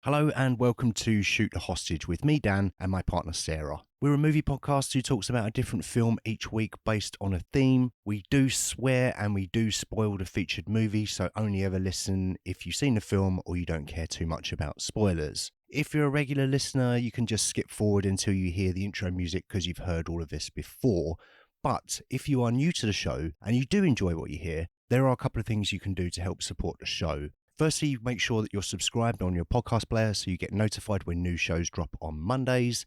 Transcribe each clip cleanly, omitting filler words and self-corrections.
Hello and welcome to Shoot the Hostage with me, Dan, and my partner, Sarah. We're a movie podcast who talks about a different film each week based on a theme. We do swear and we do spoil the featured movie, so only ever listen if you've seen the film or you don't care too much about spoilers. If you're a regular listener, you can just skip forward until you hear the intro music because you've heard all of this before. But if you are new to the show and you do enjoy what you hear, there are a couple of things you can do to help support the show. Firstly, make sure that you're subscribed on your podcast player so you get notified when new shows drop on Mondays.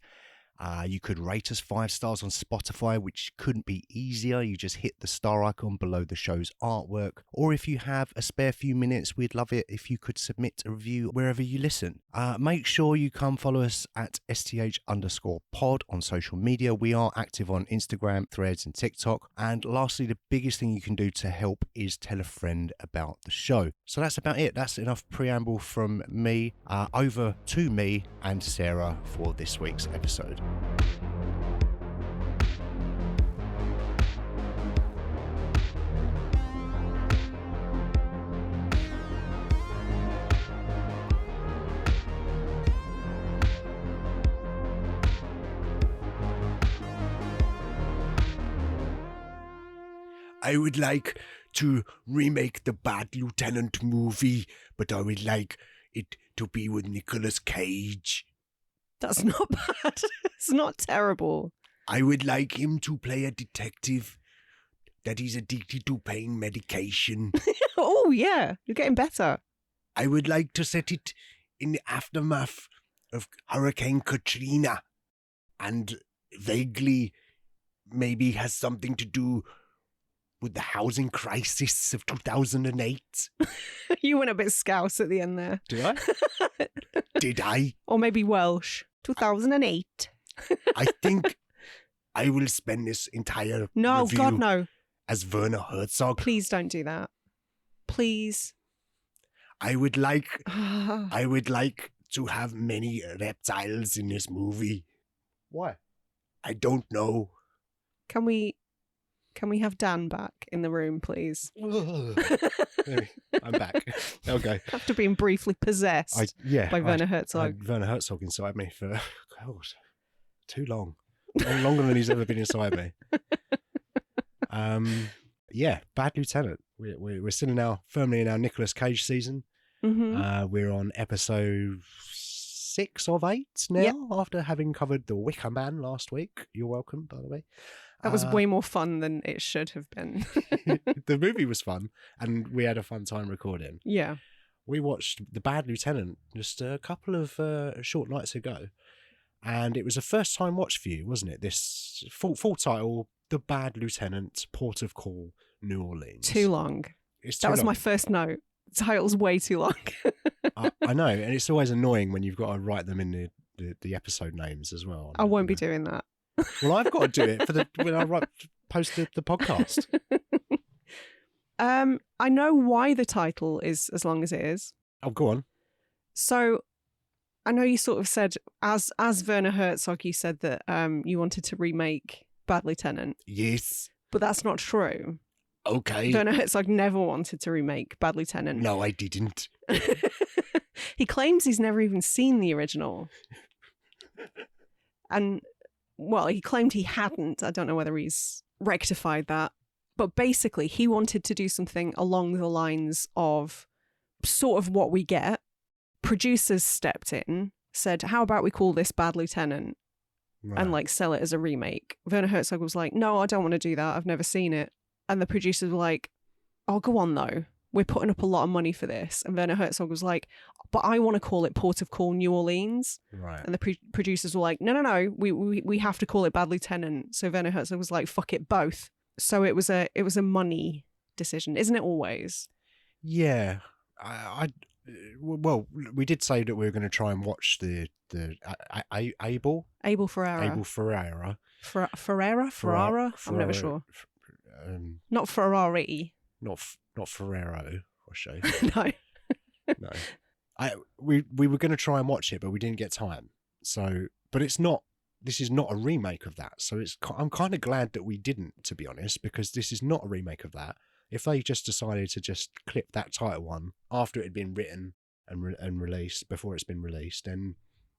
You could rate us 5 stars on Spotify, which couldn't be easier. You just hit the star icon below the show's artwork. Or if you have a spare few minutes, we'd love it if you could submit a review wherever you listen. Make sure you come follow us at STH_pod on social media. We are active on Instagram, Threads and TikTok. And lastly, the biggest thing you can do to help is tell a friend about the show. So that's about it. That's enough preamble from me. Over to me and Sarah for this week's episode. I would like to remake the Bad Lieutenant movie, but I would like it to be with Nicolas Cage. That's not bad. It's not terrible. I would like him to play a detective that is addicted to pain medication. Oh, yeah. You're getting better. I would like to set it in the aftermath of Hurricane Katrina and vaguely maybe has something to do with the housing crisis of 2008. You went a bit scouse at the end there. Did I? Did I? Or maybe Welsh. 2008. I think I will spend this entire No, review God, no. as Werner Herzog. Please don't do that. Please. I would like to have many reptiles in this movie. Why? I don't know. Can we have Dan back in the room, please? I'm back. Okay. After being briefly possessed by Werner Herzog. I had Werner Herzog inside me for too long. Longer than he's ever been inside me. Bad Lieutenant. We're still firmly in our Nicolas Cage season. Mm-hmm. We're on episode 6 of 8 now, after having covered The Wicker Man last week. You're welcome, by the way. That was way more fun than it should have been. The movie was fun, and we had a fun time recording. Yeah. We watched The Bad Lieutenant just a couple of short nights ago, and it was a first-time watch for you, wasn't it? This full title, The Bad Lieutenant, Port of Call, New Orleans. Too long. That was my first note. The title's way too long. I know, and it's always annoying when you've got to write them in the episode names as well. I won't be doing that. Well, I've got to do it when I post the podcast. I know why the title is as long as it is. Oh, go on. So, I know you sort of said, as Werner Herzog, you said that you wanted to remake Bad Lieutenant. Yes. But that's not true. Okay. Werner Herzog never wanted to remake Bad Lieutenant. No, I didn't. He claims he's never even seen the original. And, well, he claimed he hadn't. I don't know whether he's rectified that. But basically, he wanted to do something along the lines of sort of what we get. Producers stepped in, said, how about we call this Bad Lieutenant? Right. And sell it as a remake. Werner Herzog was like, no, I don't want to do that. I've never seen it. And the producers were like, oh, go on though. We're putting up a lot of money for this. And Werner Herzog was like, but I want to call it Port of Call, New Orleans. Right. And the producers were like, no, we have to call it Bad Lieutenant. So Werner Herzog was like, fuck it, both. So it was a money decision, isn't it always? Yeah. Well, we did say that we were going to try and watch the Abel Ferrara. Ferrara? I'm never sure. Not Ferrari. Not Ferrero or show. No. No. We were going to try and watch it, but we didn't get time. So, but it's not. This is not a remake of that. So I'm kind of glad that we didn't, to be honest, because this is not a remake of that. If they just decided to just clip that title one after it had been written and released before it's been released, and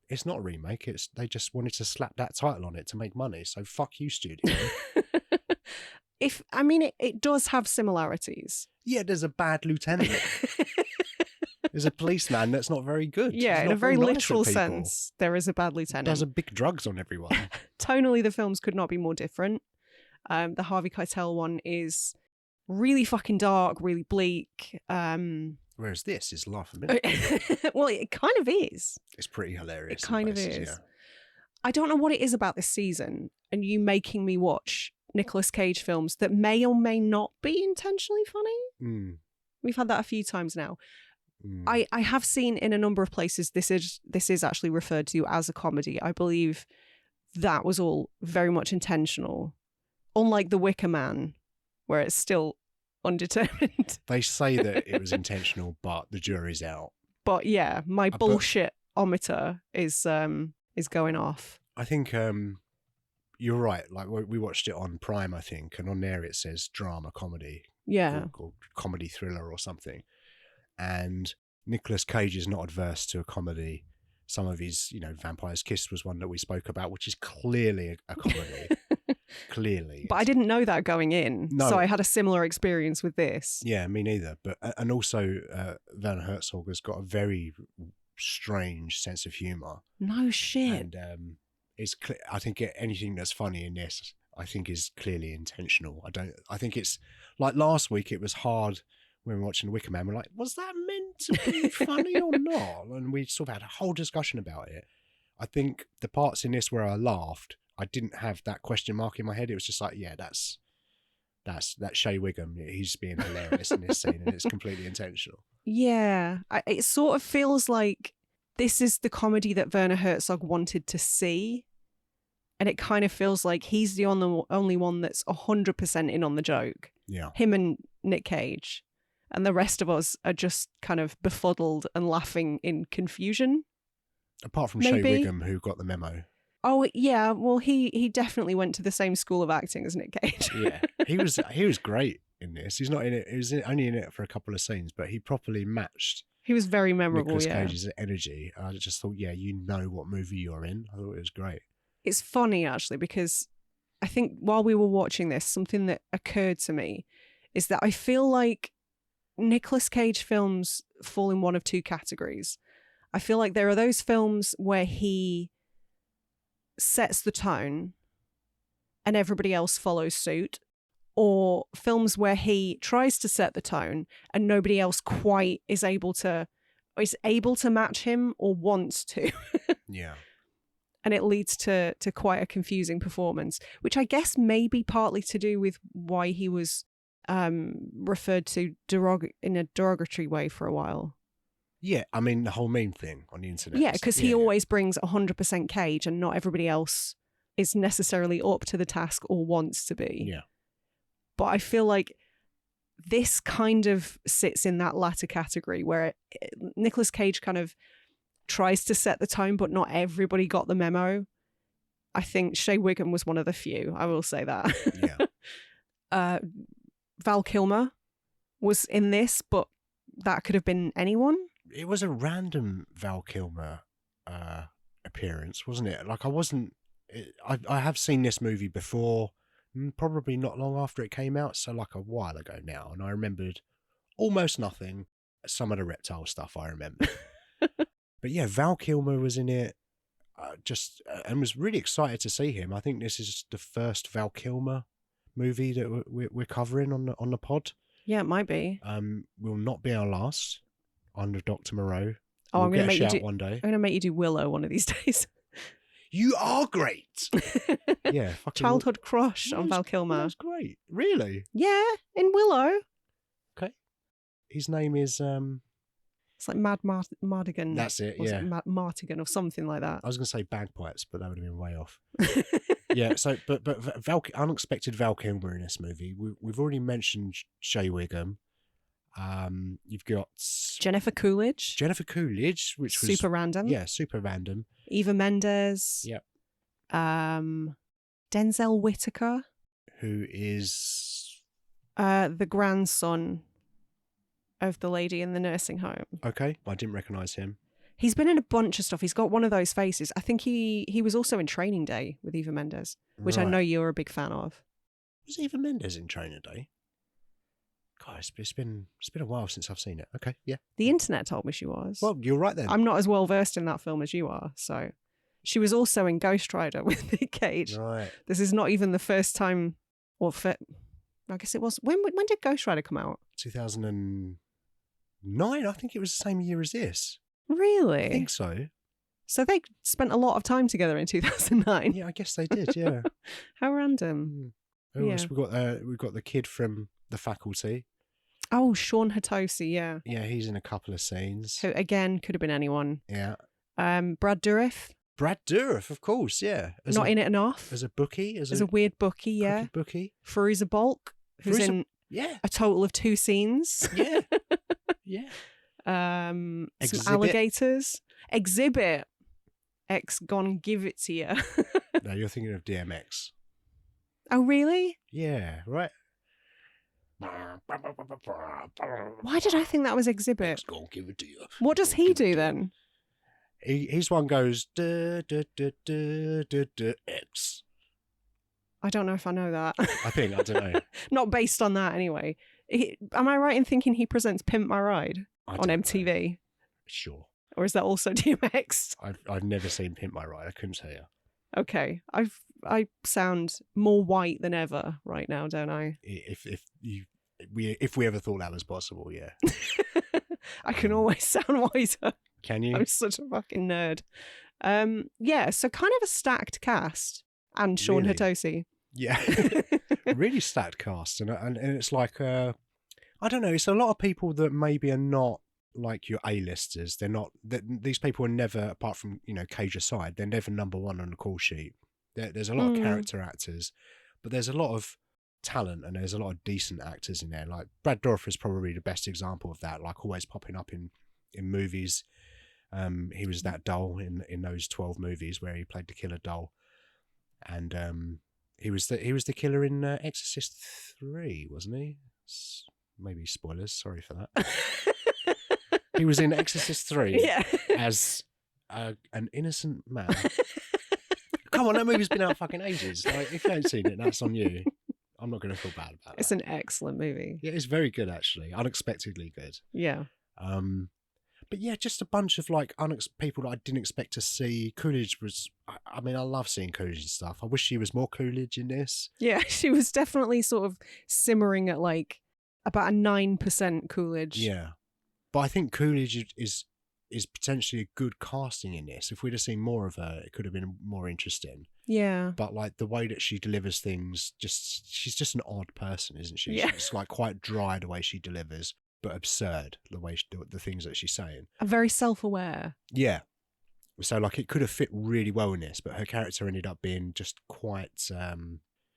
it's not a remake. They just wanted to slap that title on it to make money. So fuck you, studio. It does have similarities. Yeah, there's a bad lieutenant. There's a policeman that's not very good. Yeah, in a very literal sense, there is a bad lieutenant. Does a big drugs on everyone. Tonally, the films could not be more different. The Harvey Keitel one is really fucking dark, really bleak. Whereas this is laugh a minute. Well, it kind of is. It's pretty hilarious. It kind of is. Yeah. I don't know what it is about this season and you making me watch Nicolas Cage films that may or may not be intentionally funny. We've had that a few times now. I have seen in a number of places this is actually referred to as a comedy. I believe that was all very much intentional. Unlike The Wicker Man, where it's still undetermined. They say that it was intentional, but the jury's out. But yeah, my bullshit-ometer is going off. I think you're right. Like we watched it on Prime, I think, and on there it says drama comedy. Yeah. Or comedy thriller or something. And Nicolas Cage is not adverse to a comedy. Some of his, Vampire's Kiss was one that we spoke about, which is clearly a comedy. Clearly. But I didn't know that going in. No. So I had a similar experience with this. Yeah, me neither. And also Werner Herzog has got a very strange sense of humour. No shit. And I think anything that's funny in this, I think is clearly intentional. I think it's like last week it was hard when we were watching The Wicker Man. We're like, was that meant to be funny or not? And we sort of had a whole discussion about it. I think the parts in this where I laughed, I didn't have that question mark in my head. It was just like, yeah, that's Shea Wiggum. He's being hilarious in this scene, and it's completely intentional. Yeah, it sort of feels like this is the comedy that Werner Herzog wanted to see, and it kind of feels like he's the only one that's 100% in on the joke. Yeah, him and Nic Cage, and the rest of us are just kind of befuddled and laughing in confusion. Apart from Shea Wiggum, who got the memo. Oh yeah, well he definitely went to the same school of acting as Nic Cage. Yeah, he was great in this. He's not in it. He was only in it for a couple of scenes, but he properly matched. He was very memorable. Nicolas Cage's energy. I just thought, yeah, you know what movie you're in. I thought it was great. It's funny actually because I think while we were watching this, something that occurred to me is that I feel like Nicolas Cage films fall in one of two categories. I feel like there are those films where he sets the tone and everybody else follows suit, or films where he tries to set the tone and nobody else quite is able to match him or wants to. Yeah. And it leads to quite a confusing performance, which I guess may be partly to do with why he was referred to in a derogatory way for a while. Yeah, I mean, the whole meme thing on the internet. Yeah, because he always brings 100% Cage and not everybody else is necessarily up to the task or wants to be. Yeah. But I feel like this kind of sits in that latter category where Nicolas Cage kind of tries to set the tone, but not everybody got the memo. I think Shea Wiggum was one of the few, I will say that. Yeah. Val Kilmer was in this, but that could have been anyone. It was a random Val Kilmer appearance, wasn't it? Like I have seen this movie before, probably not long after it came out, so like a while ago now, and I remembered almost nothing. Some of the reptile stuff I remember. But yeah, Val Kilmer was in it, and was really excited to see him. I think this is the first Val Kilmer movie that we're covering on the pod. Yeah, it might be. Will not be our last. Under Dr. Moreau. Oh, I'm going to make you do one day. I'm going to make you do Willow one of these days. You are great. Yeah, childhood crush on Val Kilmer. That was great. Really? Yeah, in Willow. Okay. His name is it's like Mad Mardigan. That's it. Yeah, Martigan or something like that. I was going to say bagpipes, but that would have been way off. Yeah. So, but unexpected Val Kilmer in this movie. We've already mentioned Shea Wiggum. You've got Jennifer Coolidge, which was super random. Yeah, super random. Eva Mendes. Yep. Denzel Whitaker, who is the grandson of the lady in the nursing home. Okay, I didn't recognise him. He's been in a bunch of stuff. He's got one of those faces. I think he was also in Training Day with Eva Mendes, which I know you're a big fan of. Was Eva Mendes in Training Day? God, it's been a while since I've seen it. Okay, yeah. The internet told me she was. Well, you're right then. I'm not as well versed in that film as you are, so she was also in Ghost Rider with Nic Cage. Right. This is not even the first time, I guess it was. When did Ghost Rider come out? 2009. I think it was the same year as this. Really? I think so. So they spent a lot of time together in 2009. Yeah, I guess they did. Yeah. How random. Who else? We've got the kid from The Faculty. Oh, Sean Hatosi, yeah. Yeah, he's in a couple of scenes. Who again could have been anyone. Yeah. Brad Dourif. Brad Dourif, of course. Yeah. Not in it enough. As a bookie, as a weird bookie. Yeah. Bookie. Fairuza Balk, who's in a total of 2 scenes. Yeah. Yeah. Some alligators. Exhibit. X gone give it to you. No, you're thinking of DMX. Oh, really? Yeah, right. Why did I think that was Exhibit? X gonna give it to you. What does he do then? His one goes X. I don't know if I know that. I don't know. Not based on that anyway. Am I right in thinking he presents Pimp My Ride on MTV? Know. Sure. Or is that also DMX? I've never seen Pimp My Ride. I couldn't tell you. Okay. I sound more white than ever right now, don't I? If we ever thought that was possible, yeah. I can always sound wiser. Can you? I'm such a fucking nerd. Yeah, so kind of a stacked cast. And Sean Hatosi. Yeah. Really stacked cast. And it's like, I don't know, it's a lot of people that maybe are not like your A-listers. They're not, these people are never, apart from, Cage aside, they're never number one on the call sheet. There's a lot of character actors, but there's a lot of talent and there's a lot of decent actors in there. Like Brad Dourif is probably the best example of that, like always popping up in movies. He was that doll in those 12 movies where he played the killer doll. And he was the killer in Exorcist 3, wasn't he? Maybe spoilers, sorry for that. He was in Exorcist 3 as an innocent man. Come on, that movie's been out fucking ages. Like, if you haven't seen it, that's on you. I'm not going to feel bad about it. It's an excellent movie. Yeah, it's very good, actually. Unexpectedly good. Yeah. But yeah, just a bunch of like people that I didn't expect to see. Coolidge was, I mean, I love seeing Coolidge and stuff. I wish she was more Coolidge in this. Yeah, she was definitely sort of simmering at like about a 9% Coolidge. Yeah. But I think Coolidge is potentially a good casting in this. If we'd have seen more of her, it could have been more interesting. Yeah. But like the way that she delivers things, she's just an odd person, isn't she? Yeah. She's like quite dry the way she delivers, but absurd the way the things that she's saying. And very self-aware. Yeah. So like it could have fit really well in this, but her character ended up being just quite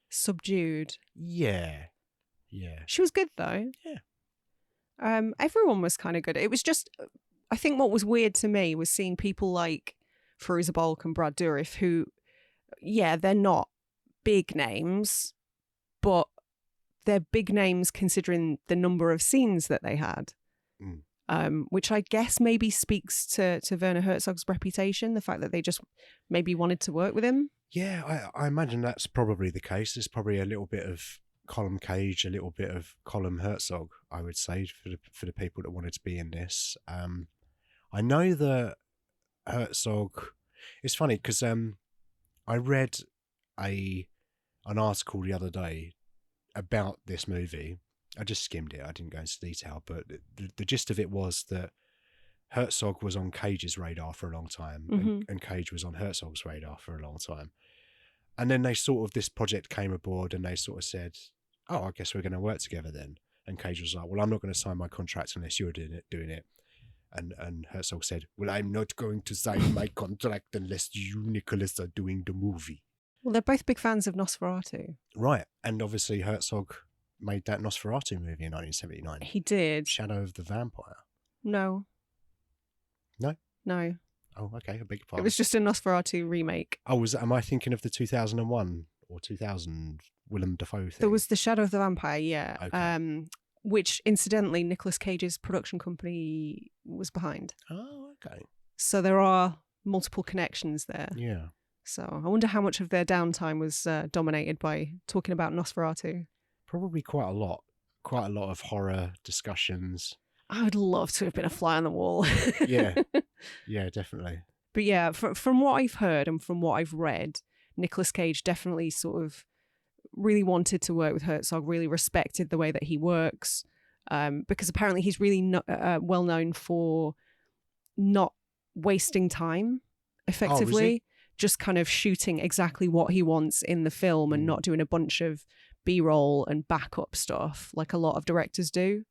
subdued. Yeah. Yeah. She was good though. Yeah. Everyone was kind of good. It was just, I think what was weird to me was seeing people like Fairuza Balk and Brad Dourif who, yeah, they're not big names, but they're big names considering the number of scenes that they had. Which I guess maybe speaks to Werner Herzog's reputation, the fact that they just maybe wanted to work with him. Yeah, I imagine that's probably the case. There's probably a little bit of column Cage, a little bit of column Herzog, I would say, for the people that wanted to be in this. I know that Herzog. It's funny because I read an article the other day about this movie. I just skimmed it. I didn't go into detail, but the gist of it was that Herzog was on Cage's radar for a long time, and Cage was on Herzog's radar for a long time. And then this project came aboard, and they sort of said, "Oh, I guess we're going to work together then." And Cage was like, "Well, I'm not going to sign my contract unless you're doing it." And Herzog said, "Well, I'm not going to sign my contract unless you, Nicolas, are doing the movie." Well, they're both big fans of Nosferatu. Right. And obviously Herzog made that Nosferatu movie in 1979. He did. Shadow of the Vampire. No. No? No. Oh, okay. I beg your pardon. It was just a Nosferatu remake. Oh, am I thinking of the 2001 or 2000 Willem Dafoe thing? There was the Shadow of the Vampire, yeah. Okay. which incidentally Nicolas Cage's production company was behind. Oh, okay. So there are multiple connections there. Yeah. So I wonder how much of their downtime was dominated by talking about Nosferatu. Probably quite a lot. Quite a lot of horror discussions. I would love to have been a fly on the wall. Yeah. Yeah, definitely. But yeah, from what I've heard and from what I've read, Nicolas Cage definitely sort of really wanted to work with Herzog, really respected the way that he works, because apparently he's really well known for not wasting time effectively, just kind of shooting exactly what he wants in the film and not doing a bunch of B-roll and backup stuff like a lot of directors do.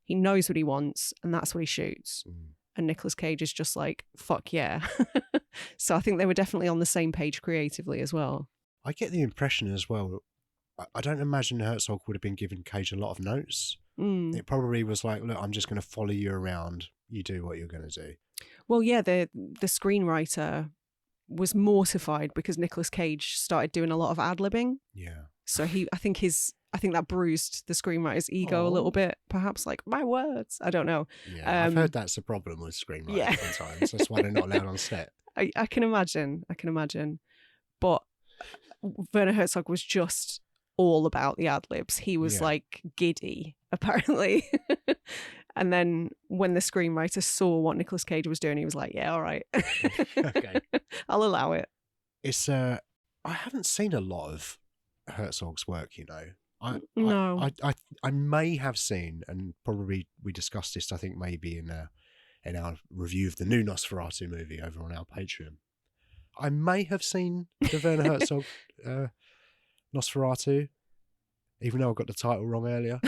He knows what he wants and that's what he shoots. And Nicolas Cage is just like, fuck yeah. So I think they were definitely on the same page creatively as well. I get the impression as well, I don't imagine Herzog would have been giving Cage a lot of notes. It probably was like, look, I'm just going to follow you around. You do what you're going to do. Well, yeah, the screenwriter was mortified because Nicolas Cage started doing a lot of ad-libbing. Yeah. So I think that bruised the screenwriter's ego a little bit, perhaps, like, my words. I don't know. Yeah, I've heard that's a problem with screenwriters sometimes. That's why they're not allowed on set. I can imagine. But Werner Herzog was just all about the ad-libs. He was like giddy, apparently. And then when the screenwriter saw what Nicolas Cage was doing, he was like, yeah, all right. Okay. I'll allow it. It's I haven't seen a lot of Herzog's work, you know. No. I may have seen, and probably we discussed this, I think maybe in our review of the new Nosferatu movie over on our Patreon. I may have seen the Werner Herzog Nosferatu, even though I got the title wrong earlier,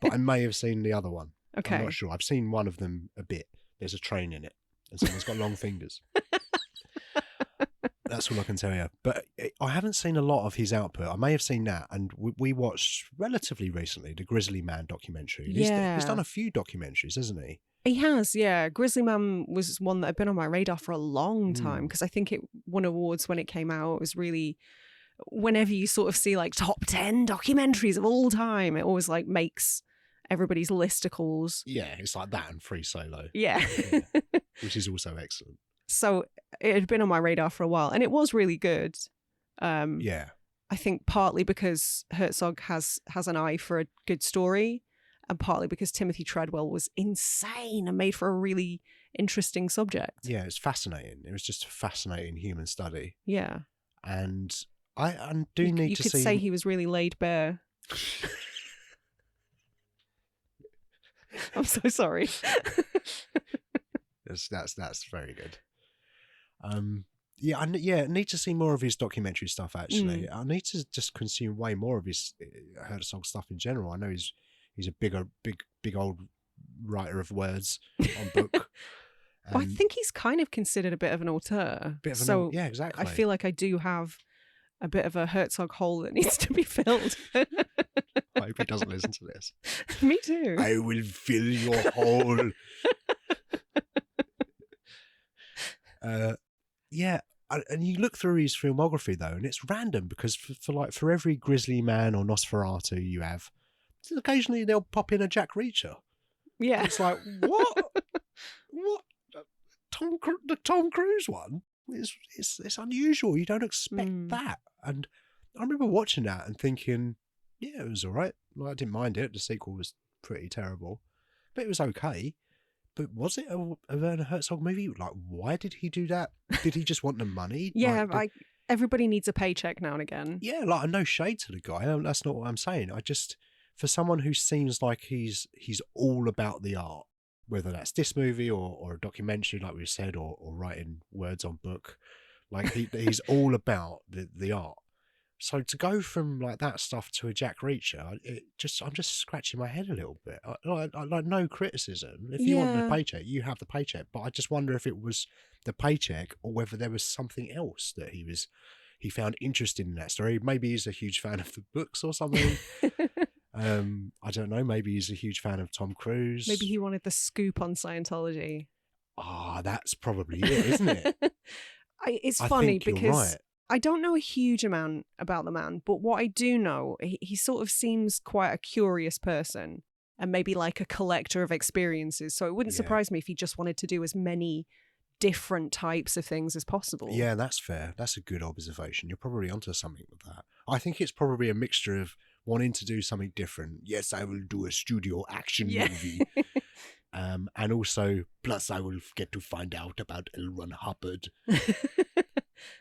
but I may have seen the other one. Okay. I'm not sure. I've seen one of them a bit. There's a train in it and someone's got long fingers. That's all I can tell you. But I haven't seen a lot of his output. I may have seen that. And we watched relatively recently the Grizzly Man documentary. Yeah. He's done a few documentaries, hasn't he? He has, yeah. Grizzly Man was one that had been on my radar for a long time because I think it won awards when it came out. It was really, whenever you sort of see like top 10 documentaries of all time, it always like makes everybody's listicles. Yeah, it's like that and Free Solo. Yeah. Which is also excellent. So it had been on my radar for a while and it was really good. Yeah. I think partly because Herzog has an eye for a good story and partly because Timothy Treadwell was insane and made for a really interesting subject. Yeah, it's fascinating. It was just a fascinating human study. Yeah. And I do need to see... You could say he was really laid bare. I'm so sorry. That's very good. I need to see more of his documentary stuff. Actually, I need to just consume way more of his Herzog stuff in general. I know he's a big old writer of words on book. Well, I think he's kind of considered a bit of an auteur. Yeah, exactly. I feel like I do have a bit of a Herzog hole that needs to be filled. I hope he doesn't listen to this. Me too. I will fill your hole. Yeah, and you look through his filmography though, and it's random because for every Grizzly Man or Nosferatu you have, occasionally they'll pop in a Jack Reacher. Yeah, it's like what? The Tom Cruise one? It's unusual. You don't expect that. And I remember watching that and thinking, yeah, it was all right. Like, I didn't mind it. The sequel was pretty terrible, but it was okay. But was it a Werner Herzog movie? Like, why did he do that? Did he just want the money? Yeah, everybody needs a paycheck now and again. Yeah, like, no shade to the guy. That's not what I'm saying. I just, for someone who seems like he's all about the art, whether that's this movie or a documentary, like we said, or writing words on book, like he's all about the art. So to go from like that stuff to a Jack Reacher, I'm just scratching my head a little bit. I like no criticism. If you want the paycheck, you have the paycheck. But I just wonder if it was the paycheck or whether there was something else that he found interesting in that story. Maybe he's a huge fan of the books or something. I don't know. Maybe he's a huge fan of Tom Cruise. Maybe he wanted the scoop on Scientology. That's probably it, isn't it? It's funny because right. I don't know a huge amount about the man, but what I do know, he sort of seems quite a curious person. and maybe like a collector of experiences. So it wouldn't surprise me if he just wanted to do as many different types of things as possible. Yeah, that's fair. That's a good observation. You're probably onto something with that. I think it's probably a mixture of wanting to do something different. Yes, I will do a studio action movie. And also, plus I will get to find out about L. Ron Hubbard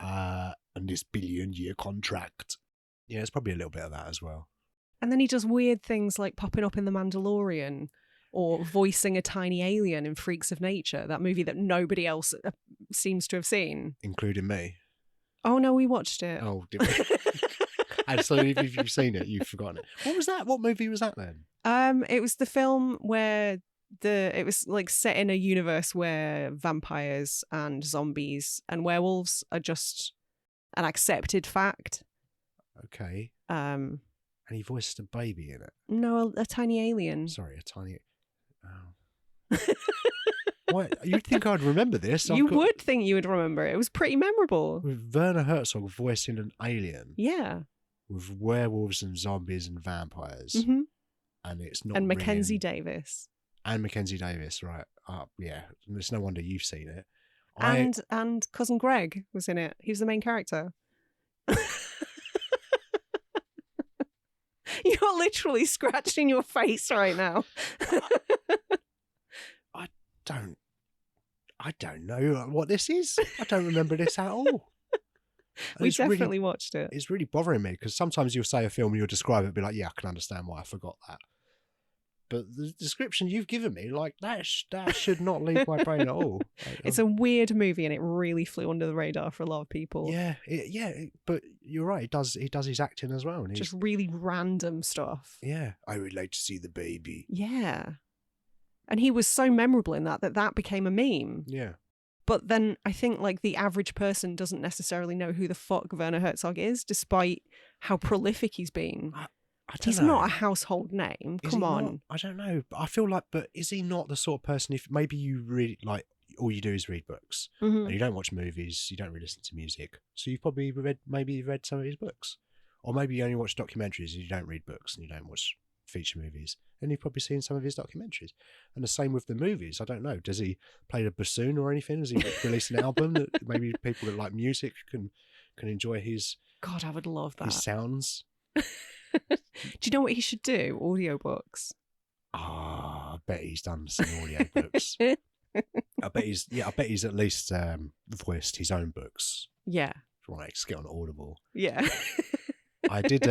and this billion-year contract. Yeah, it's probably a little bit of that as well. And then he does weird things like popping up in The Mandalorian or voicing a tiny alien in Freaks of Nature, that movie that nobody else seems to have seen. Including me. Oh, no, we watched it. Oh, did we? And so if you've seen it, you've forgotten it. What was that? What movie was that then? It was the film where it was like set in a universe where vampires and zombies and werewolves are just an accepted fact. Okay. And he voiced a baby in it. No, a tiny alien. Sorry, a tiny... Oh. What? You'd think I'd remember this. You would think you would remember it. It was pretty memorable. With Werner Herzog voicing an alien. Yeah. With werewolves and zombies and vampires. Mm-hmm. And it's not And Mackenzie Davis. And Mackenzie Davis, right. Yeah. It's no wonder you've seen it. And Cousin Greg was in it. He was the main character. You're literally scratching your face right now. I don't know what this is. I don't remember this at all. We definitely watched it. It's really bothering me because sometimes you'll say a film and you'll describe it and be like, yeah, I can understand why I forgot that. But the description you've given me, like, that should not leave my brain at all. It's a weird movie and it really flew under the radar for a lot of people. Yeah, but you're right. He does his acting as well. And just really random stuff. Yeah, I would like to see the baby. Yeah. And he was so memorable in that became a meme. Yeah. But then I think like the average person doesn't necessarily know who the fuck Werner Herzog is, despite how prolific he's been. He's not a household name. Come on. I don't know. But I feel like, but is he not the sort of person, if maybe you read, like, all you do is read books and you don't watch movies, you don't really listen to music. So you've probably read some of his books. Or maybe you only watch documentaries and you don't read books and you don't watch feature movies. And you've probably seen some of his documentaries. And the same with the movies. I don't know. Does he play the bassoon or anything? Does he release an album that maybe people that like music can enjoy his... God, I would love that. His sounds. Do you know what he should do? Audiobooks. I bet he's done some audiobooks. I bet he's at least voiced his own books. Yeah. Right, get on Audible. Yeah. I did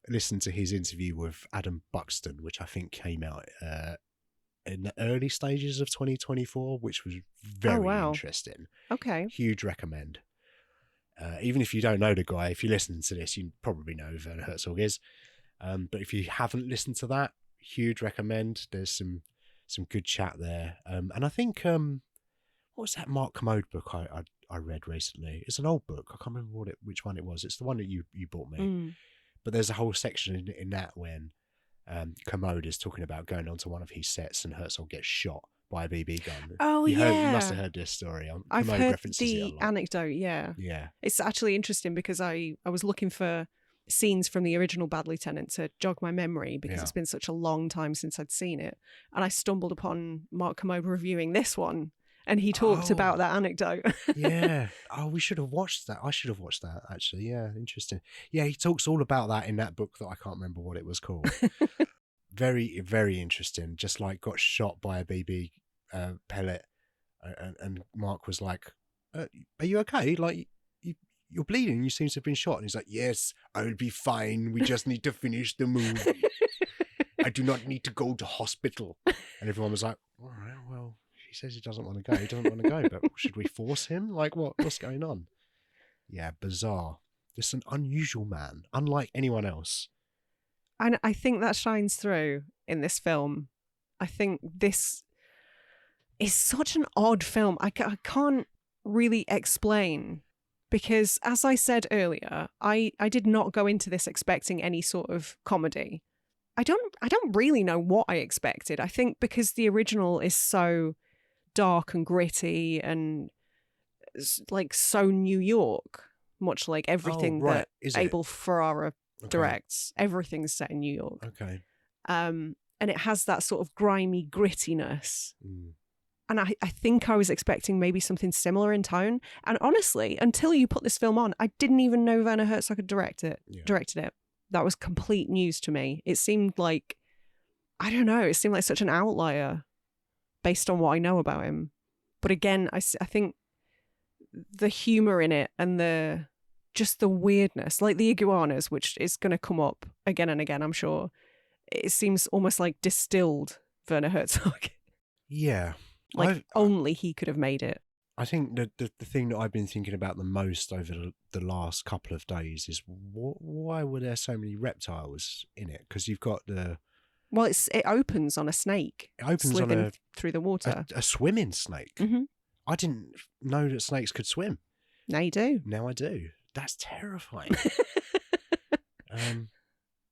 listen to his interview with Adam Buxton, which I think came out in the early stages of 2024, which was very interesting. Okay. Huge recommend. Even if you don't know the guy, if you listen to this, you probably know who Werner Herzog is. But if you haven't listened to that, huge recommend. There's some good chat there. And I think, what was that Mark Commode book I read recently? It's an old book. I can't remember which one it was. It's the one that you bought me. But there's a whole section in that when Commode is talking about going onto one of his sets and Herzog gets shot by a BB gun. Oh, you must have heard this story. I've heard the anecdote, yeah. Yeah. It's actually interesting because I was looking for scenes from the original Bad Lieutenant to jog my memory because it's been such a long time since I'd seen it. And I stumbled upon Mark Commode reviewing this one and he talked about that anecdote. Yeah. Oh, we should have watched that. I should have watched that, actually. Yeah, interesting. Yeah, he talks all about that in that book that I can't remember what it was called. Very, very interesting. Just like got shot by a BB pellet, and Mark was like, "Are you okay? Like you're bleeding. You seem to have been shot." And he's like, "Yes, I will be fine. We just need to finish the movie. I do not need to go to hospital." And everyone was like, "All right, well, he says he doesn't want to go. He doesn't want to go, but should we force him? Like what's going on?" Yeah, bizarre. Just an unusual man, unlike anyone else. And I think that shines through in this film. I think this is such an odd film. I can't really explain because, as I said earlier, I did not go into this expecting any sort of comedy. I don't really know what I expected. I think because the original is so dark and gritty and like so New York, much like everything that Abel Ferrara directs. Everything's set in New York. Okay. and it has that sort of grimy grittiness. Mm. And I think I was expecting maybe something similar in tone. And honestly, until you put this film on, I didn't even know Werner Herzog had directed it. That was complete news to me. It seemed like, I don't know, it seemed like such an outlier based on what I know about him. But again, I think the humour in it and just the weirdness, like the iguanas, which is going to come up again and again, I'm sure. It seems almost like distilled Werner Herzog. Yeah. Like only he could have made it. I think the thing that I've been thinking about the most over the last couple of days is why were there so many reptiles in it? Because you've got Well, it opens on a snake. It opens on through the water. A swimming snake. Mm-hmm. I didn't know that snakes could swim. Now you do. Now I do. That's terrifying.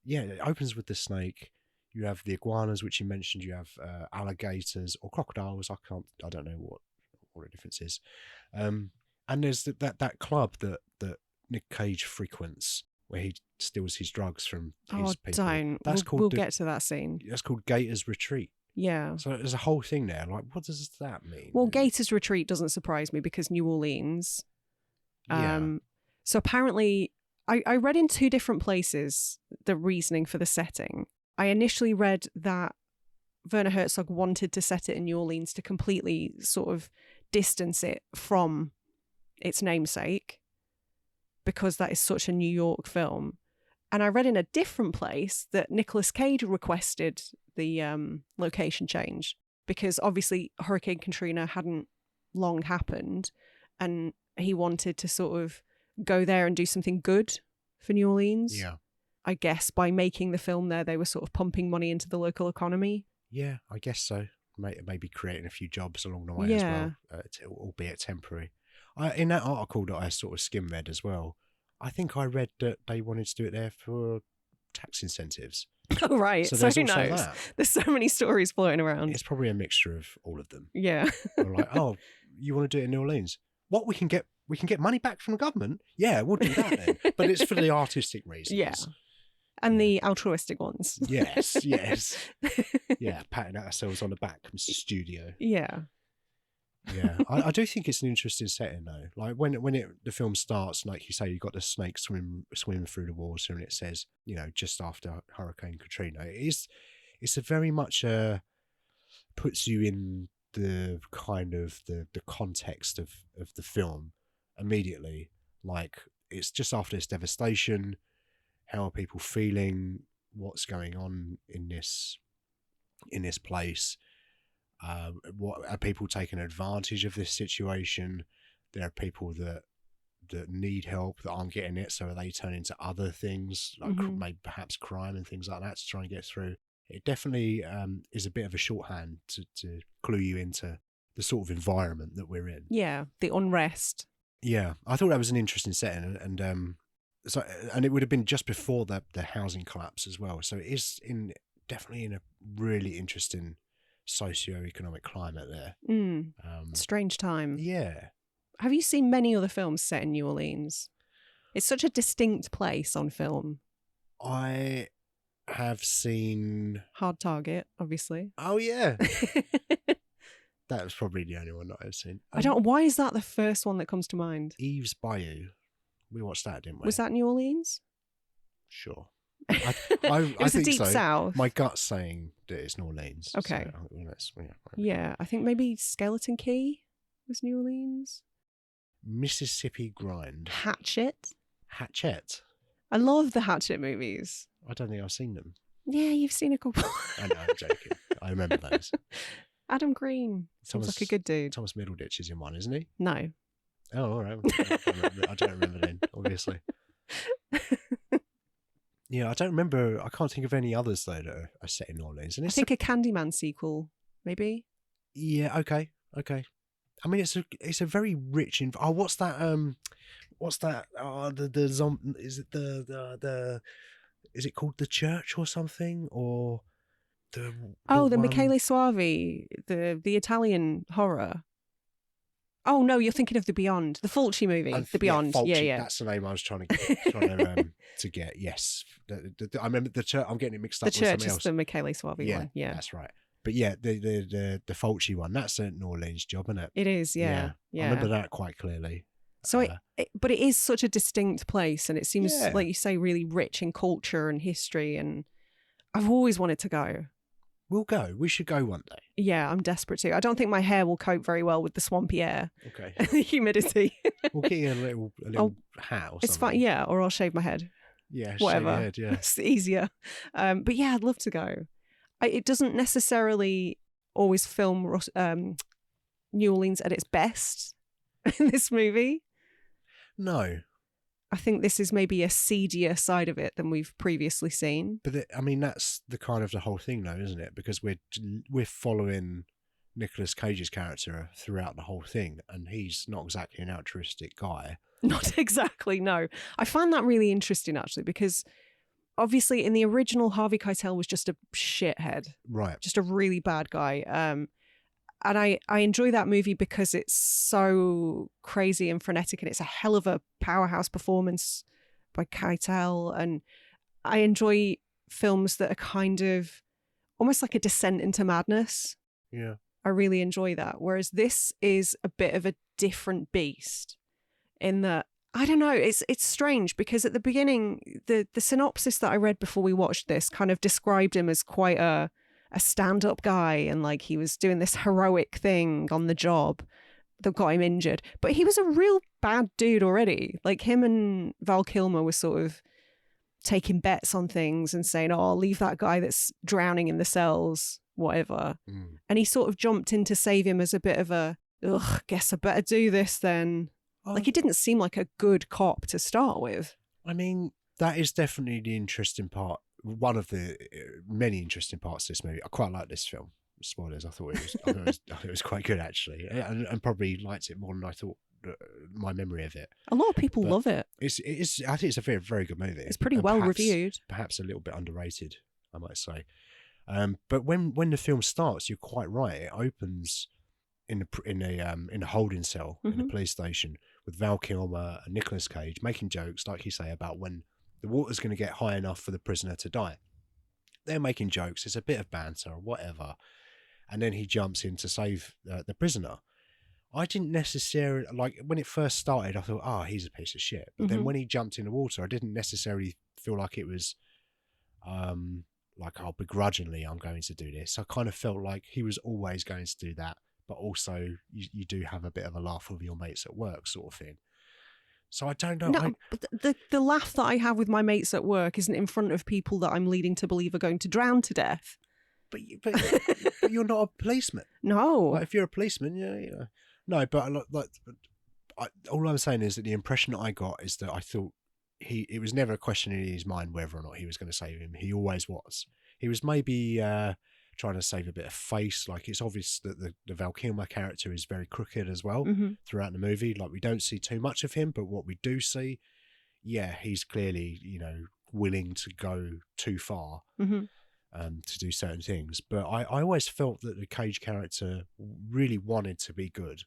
Yeah, it opens with the snake. You have the iguanas, which you mentioned. You have alligators or crocodiles. I don't know what the difference is. And there's that club that Nic Cage frequents, where he steals his drugs from his people. Don't. We'll get to that scene. That's called Gator's Retreat. Yeah. So there's a whole thing there. Like, what does that mean? Well, Gator's Retreat doesn't surprise me because New Orleans. Yeah. So apparently, I read in two different places the reasoning for the setting. I initially read that Werner Herzog wanted to set it in New Orleans to completely sort of distance it from its namesake, because that is such a New York film. And I read in a different place that Nicolas Cage requested the location change because obviously Hurricane Katrina hadn't long happened and he wanted to sort of go there and do something good for New Orleans. Yeah. I guess by making the film there, they were sort of pumping money into the local economy. Yeah, I guess so. Maybe creating a few jobs along the way as well, albeit temporary. In that article that I sort of skim read as well, I think I read that they wanted to do it there for tax incentives. Oh, right. So who knows? That. There's so many stories floating around. It's probably a mixture of all of them. Yeah. They're like, oh, you want to do it in New Orleans? What, we can get money back from the government? Yeah, we'll do that then. But it's for the artistic reasons. Yeah. And the altruistic ones. Yes. Yeah, patting ourselves on the back, Mr. Studio. Yeah. Yeah, I do think it's an interesting setting though. Like when the film starts, like you say, you've got the snake swimming through the water, and it says, just after Hurricane Katrina. It's a very much puts you in the kind of the context of the film immediately. Like it's just after this devastation. How are people feeling? What's going on in this place? What are people taking advantage of this situation? There are people that need help that aren't getting it, so are they turning to other things like maybe perhaps crime and things like that to try and get through? It definitely is a bit of a shorthand to clue you into the sort of environment that we're in. Yeah, the unrest. Yeah, I thought that was an interesting setting, and it would have been just before the housing collapse as well. So it is definitely in a really interesting socio-economic climate there. Strange time. Yeah. Have you seen many other films set in New Orleans? It's such a distinct place on film. I have seen Hard Target, obviously. Oh yeah. That was probably the only one that I've seen. Why is that the first one that comes to mind? Eve's Bayou. We watched that, didn't we? Was that New Orleans? Sure. It was a deep south. My gut's saying that it's New Orleans. Okay. So yeah, I think maybe Skeleton Key was New Orleans. Mississippi Grind. Hatchet. I love the Hatchet movies. I don't think I've seen them. Yeah, you've seen a couple. I know, I'm joking. I remember those. Adam Green. Sounds like a good dude. Thomas Middleditch is in one, isn't he? No. Oh, all right. I don't remember then, obviously. Yeah, I don't remember. I can't think of any others though that are set in New Orleans. And I think a Candyman sequel, maybe. Yeah. Okay. I mean, it's a very rich. What's that? The zombie. Is it the? Is it called The Church or something? Or the Michele Soavi, the Italian horror. Oh no, you're thinking of The Beyond, the Fulci movie, The Beyond. Fulci, Yeah. That's the name I was trying to get. Yes, I remember the church. I'm getting it mixed up. The with something church is else. the Michele Soavi one. Yeah, that's right. But yeah, the Fulci one. That's a New Orleans job, isn't it? it is. Yeah. I remember that quite clearly. So but it is such a distinct place, and it seems like you say really rich in culture and history. And I've always wanted to go. We'll go. We should go one day. Yeah, I'm desperate to. I don't think my hair will cope very well with the swampy air. Okay. And the humidity. We'll get you a little hat or something. It's fine. Yeah, or I'll shave my head. Yeah, whatever. Shave your head, yeah. It's easier. But yeah, I'd love to go. It doesn't necessarily always film New Orleans at its best in this movie. No. I think this is maybe a seedier side of it than we've previously seen. But that's the kind of the whole thing, though, isn't it? Because we're following Nicolas Cage's character throughout the whole thing, and he's not exactly an altruistic guy. Not exactly, no. I find that really interesting, actually, because obviously in the original, Harvey Keitel was just a shithead. Right. Just a really bad guy. And I enjoy that movie because it's so crazy and frenetic, and it's a hell of a powerhouse performance by Keitel. And I enjoy films that are kind of almost like a descent into madness. Yeah. I really enjoy that. Whereas this is a bit of a different beast in that, I don't know, it's strange because at the beginning, the synopsis that I read before we watched this kind of described him as quite a stand-up guy, and like he was doing this heroic thing on the job that got him injured. But he was a real bad dude already. Like him and Val Kilmer were sort of taking bets on things and saying, oh, I'll leave that guy that's drowning in the cells, whatever. And he sort of jumped in to save him as a bit of a, guess I better do this then. Like he didn't seem like a good cop to start with. I mean, that is definitely the interesting part. One of the many interesting parts of this movie. I quite like this film. Spoilers. I thought it was quite good actually, and probably liked it more than I thought. My memory of it. A lot of people love it. It's. I think it's a very, very good movie. It's pretty well reviewed. Perhaps a little bit underrated, I might say. But when the film starts, you're quite right. It opens in a holding cell in a police station with Val Kilmer and Nicolas Cage making jokes, like you say, about when the water's going to get high enough for the prisoner to die. They're making jokes. It's a bit of banter or whatever. And then he jumps in to save the prisoner. I didn't necessarily, like, when it first started, I thought, he's a piece of shit. But then when he jumped in the water, I didn't necessarily feel like it was, begrudgingly, I'm going to do this. I kind of felt like he was always going to do that. But also, you do have a bit of a laugh with your mates at work sort of thing. So I don't know. No, but the laugh that I have with my mates at work isn't in front of people that I'm leading to believe are going to drown to death. But you're not a policeman. No. Like, if you're a policeman, yeah. No, but all I'm saying is that the impression that I got is that I thought it was never a question in his mind whether or not he was going to save him. He always was. He was maybe trying to save a bit of face. Like, it's obvious that the Val Kilmer character is very crooked as well throughout the movie. Like, we don't see too much of him, but what we do see, he's clearly, willing to go too far to do certain things. But I always felt that the Cage character really wanted to be good.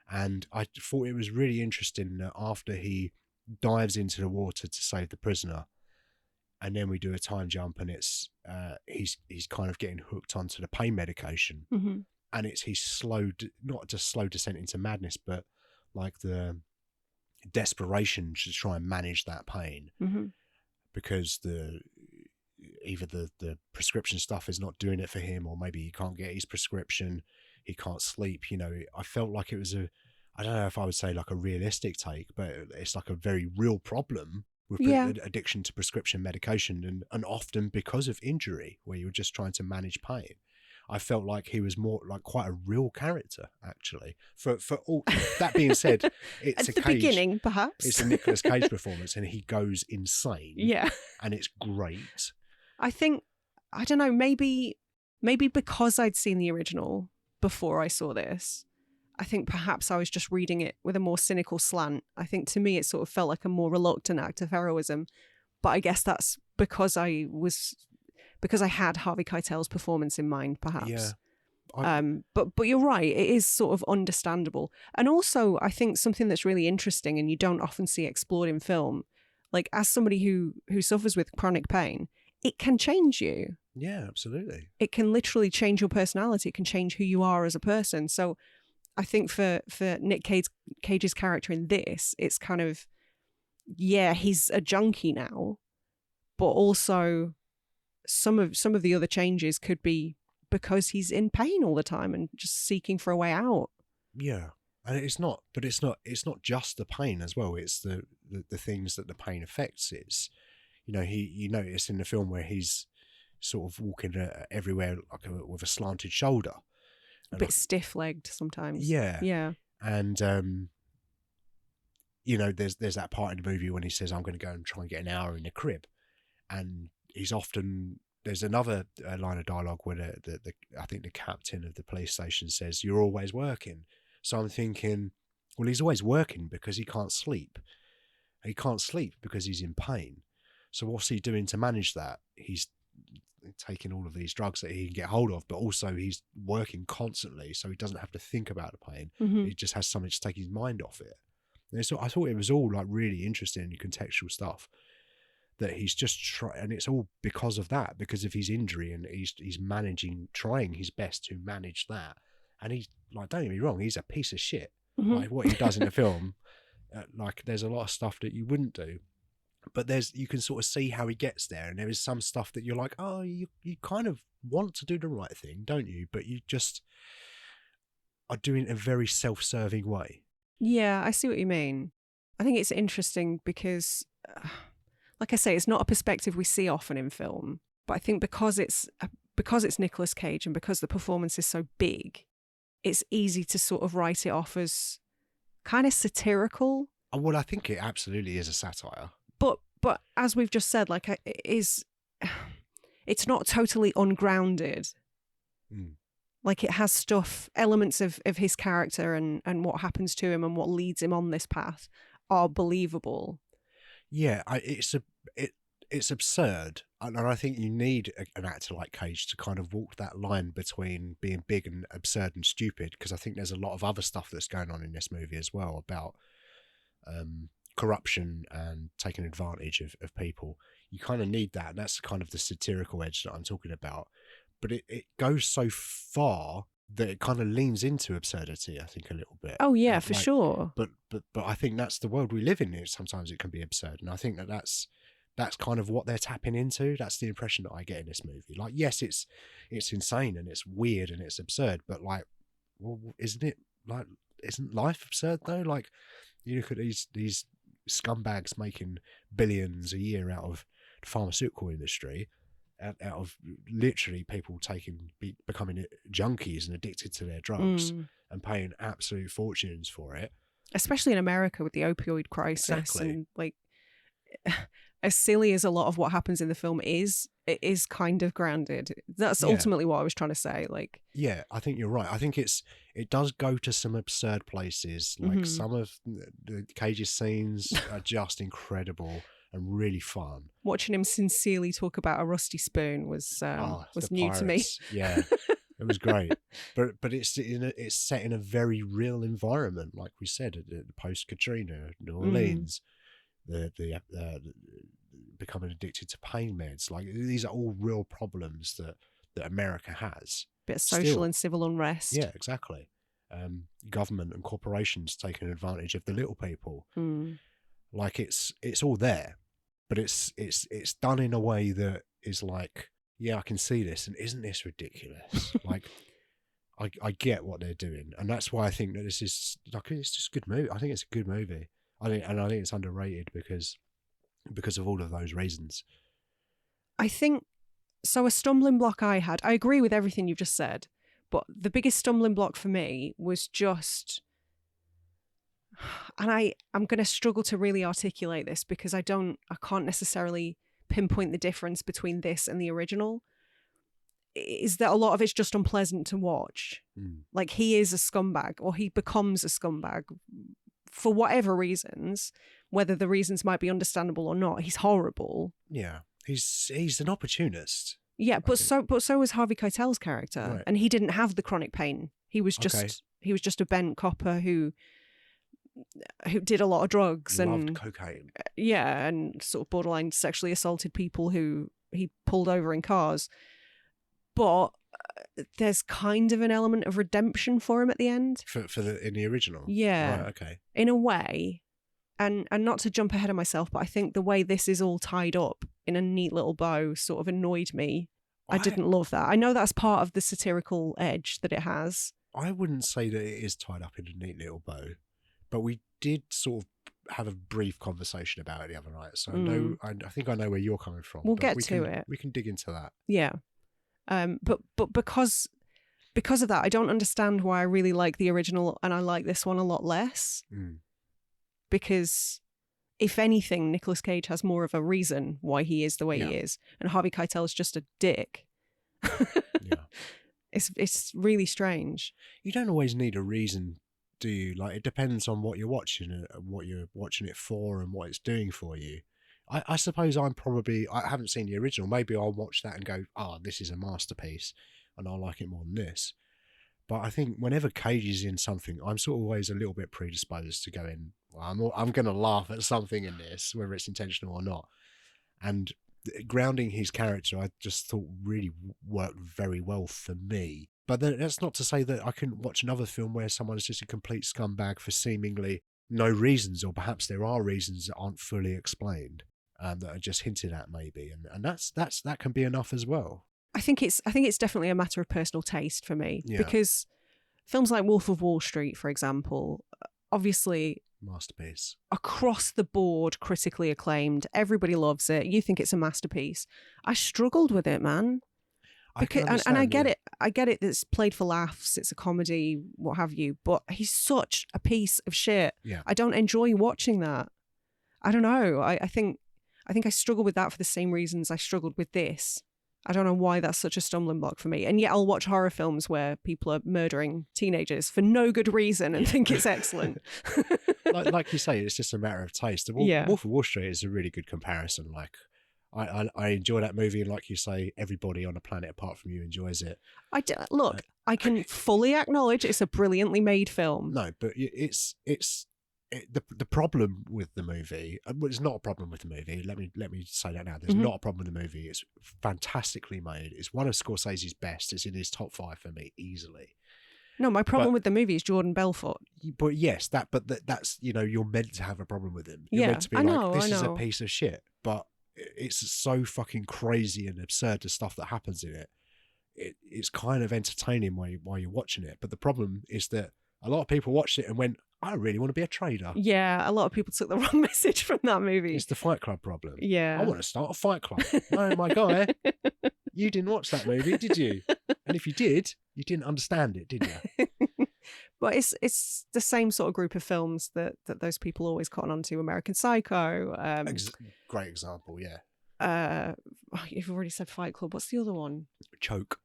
And I thought it was really interesting that after he dives into the water to save the prisoner, and then we do a time jump, and it's he's kind of getting hooked onto the pain medication, and it's his not just slow descent into madness, but like the desperation to try and manage that pain, because either the prescription stuff is not doing it for him, or maybe he can't get his prescription, he can't sleep. I felt like it was I don't know if I would say like a realistic take, but it's like a very real problem with addiction to prescription medication, and often because of injury, where you're just trying to manage pain. I felt like he was more like quite a real character, actually. For all that being said, it's at the beginning, perhaps it's a Nicolas Cage performance, and he goes insane. Yeah, and it's great. I think, I don't know, maybe because I'd seen the original before I saw this, I think perhaps I was just reading it with a more cynical slant. I think to me it sort of felt like a more reluctant act of heroism. But I guess that's because I had Harvey Keitel's performance in mind, perhaps. But you're right, it is sort of understandable. And also, I think something that's really interesting and you don't often see explored in film, like as somebody who suffers with chronic pain, it can change you. Yeah, absolutely. It can literally change your personality. It can change who you are as a person. So I think for Nic Cage's character in this, it's kind of, yeah, he's a junkie now, but also some of the other changes could be because he's in pain all the time and just seeking for a way out. Yeah. And it's not just the pain as well. It's the things that the pain affects. It's, you notice in the film where he's sort of walking everywhere with a slanted shoulder. A bit stiff-legged sometimes. Yeah. Yeah. And, there's that part in the movie when he says, I'm going to go and try and get an hour in the crib. And there's another line of dialogue where I think the captain of the police station says, "You're always working." So I'm thinking, well, he's always working because he can't sleep. He can't sleep because he's in pain. So what's he doing to manage that? He's taking all of these drugs that he can get hold of, but also he's working constantly so he doesn't have to think about the pain. Mm-hmm. He just has something to take his mind off it. And so I thought it was all like really interesting and contextual stuff that he's just and it's all because of that, because of his injury, and he's trying his best to manage that. And he's like, don't get me wrong, he's a piece of shit. Mm-hmm. Like what he does in the film, like there's a lot of stuff that you wouldn't do, but you can sort of see how he gets there. And there is some stuff that you're like, oh, you kind of want to do the right thing, don't you? But you just are doing it in a very self-serving way. Yeah, I see what you mean. I think it's interesting because, like I say, it's not a perspective we see often in film. But I think because it's Nicolas Cage and because the performance is so big, it's easy to sort of write it off as kind of satirical. Well, I think it absolutely is a satire. But as we've just said, like it's not totally ungrounded. Mm. Like it has elements of his character and what happens to him and what leads him on this path are believable. Yeah, it's absurd, and I think you need an actor like Cage to kind of walk that line between being big and absurd and stupid, because I think there's a lot of other stuff that's going on in this movie as well about corruption and taking advantage of people. You kind of need that, and that's kind of the satirical edge that I'm talking about. But it goes so far that it kind of leans into absurdity, I think, a little bit. Oh yeah, for sure. But I think that's the world we live in. Sometimes it can be absurd, and I think that's kind of what they're tapping into. That's the impression that I get in this movie. Like, yes, it's insane and it's weird and it's absurd, but like, well, isn't life absurd though? Like, you look at these scumbags making billions a year out of the pharmaceutical industry, out of literally people becoming junkies and addicted to their drugs and paying absolute fortunes for it. Especially in America with the opioid crisis. Exactly. And like, as silly as a lot of what happens in the film is, it is kind of grounded. That's ultimately what I was trying to say. Like, yeah, I think you're right. I think it does go to some absurd places. Like some of the Cage's scenes are just incredible and really fun. Watching him sincerely talk about a rusty spoon was new to me. Yeah, it was great. But it's set in a very real environment, like we said, the post-Katrina, New Orleans, the becoming addicted to pain meds. Like, these are all real problems that America has. Bit of social and civil unrest. Yeah, exactly. Government and corporations taking advantage of the little people. Like, it's all there, but it's done in a way that is like, yeah, I can see this, and isn't this ridiculous? Like, I get what they're doing, and that's why I think that this is like, it's just a good movie. I think it's a good movie. I think it's underrated because of all of those reasons. I think so. A stumbling block I agree with everything you've just said, but the biggest stumbling block for me was just, and I'm going to struggle to really articulate this because I can't necessarily pinpoint the difference between this and the original, is that a lot of it's just unpleasant to watch. Like, he is a scumbag, or he becomes a scumbag for whatever reasons, whether the reasons might be understandable or not. He's horrible. Yeah, he's an opportunist. Yeah, but so was Harvey Keitel's character, Right. and he didn't have the chronic pain. He was just Okay. a bent copper who did a lot of drugs Loved and cocaine. and sort of borderline sexually assaulted people who he pulled over in cars. But there's kind of an element of redemption for him at the end. In the original? Yeah. Right, okay. In a way. And not to jump ahead of myself, but I think the way this is all tied up in a neat little bow sort of annoyed me. I didn't love that. I know that's part of the satirical edge that it has. I wouldn't say that it is tied up in a neat little bow, but we did sort of have a brief conversation about it the other night. So I think I know where you're coming from. We'll but get to it. We can dig into that. Yeah. But because of that, I don't understand why I really like the original and I like this one a lot less. Because if anything, Nicolas Cage has more of a reason why he is the way he is, and Harvey Keitel is just a dick. Yeah. It's really strange. You don't always need a reason, do you? Like, it depends on what you're watching and what you're watching it for and what it's doing for you. I suppose I haven't seen the original. Maybe I'll watch that and go, this is a masterpiece and I'll like it more than this. But I think whenever Cage is in something, I'm sort of always a little bit predisposed to go in, well, I'm going to laugh at something in this, whether it's intentional or not. And grounding his character, I just thought really worked very well for me. But that's not to say that I couldn't watch another film where someone is just a complete scumbag for seemingly no reasons, or perhaps there are reasons that aren't fully explained, that are just hinted at maybe. And that can be enough as well. I think it's definitely a matter of personal taste for me, Yeah. because films like Wolf of Wall Street, for example, obviously Masterpiece. across the board critically acclaimed. Everybody loves it. You think it's a masterpiece. I struggled with it, man. Because, and I get it. I get it that it's played for laughs. It's a comedy, what have you. But he's such a piece of shit. Yeah. I don't enjoy watching that. I don't know. I think I struggle with that for the same reasons I struggled with this. I don't know why that's such a stumbling block for me. And yet I'll watch horror films where people are murdering teenagers for no good reason and think it's excellent. like you say, it's just a matter of taste. Wolf of Wall Street is a really good comparison. Like, I enjoy that movie, and like you say, everybody on the planet apart from you enjoys it. I can fully acknowledge it's a brilliantly made film. No, but the problem with the movie, it's not a problem with the movie. Let me say that now. There's not a problem with the movie. It's fantastically made. It's one of Scorsese's best. It's in his top 5 for me easily. No, my problem with the movie is Jordan Belfort. But yes, that's you're meant to have a problem with him. You're meant to be this is a piece of shit. But it's so fucking crazy and absurd, the stuff that happens in it. It's kind of entertaining while you're watching it. But the problem is that a lot of people watched it and went, I really want to be a trader. Yeah, a lot of people took the wrong message from that movie. It's the Fight Club problem. Yeah. I want to start a fight club. No, my guy, you didn't watch that movie, did you? And if you did, you didn't understand it, did you? But it's the same sort of group of films that those people always cotton onto. American Psycho. Great example, yeah. You've already said Fight Club. What's the other one? Choke.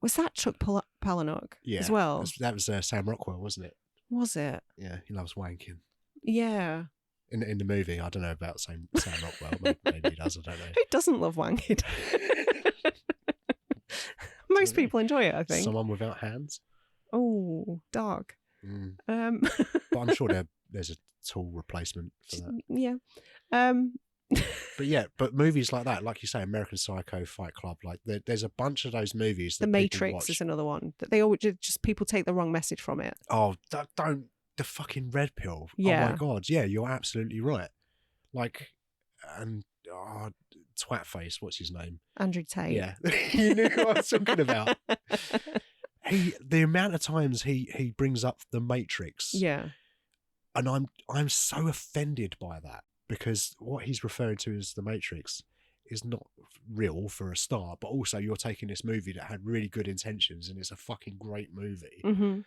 Was that Chuck Palahniuk as well? That was Sam Rockwell, wasn't it? Was it? Yeah, he loves wanking. Yeah. In the movie, I don't know about Sam Rockwell. Maybe he does. I don't know. Who doesn't love wanking? Most people enjoy it, I think. Someone without hands. Oh, dark. But I'm sure there's a tool replacement for that. Yeah. But movies like that, like you say, American Psycho, Fight Club, like there's a bunch of those movies. That The Matrix is another one that they all just people take the wrong message from it. Oh, don't the fucking red pill. Yeah. Oh my god, yeah, you're absolutely right. Like, and twat face, what's his name? Andrew Tate. Yeah, you knew what I was talking about. The amount of times he brings up the Matrix. Yeah. And I'm so offended by that. Because what he's referring to as the Matrix is not real for a start, but also you're taking this movie that had really good intentions and it's a fucking great movie, and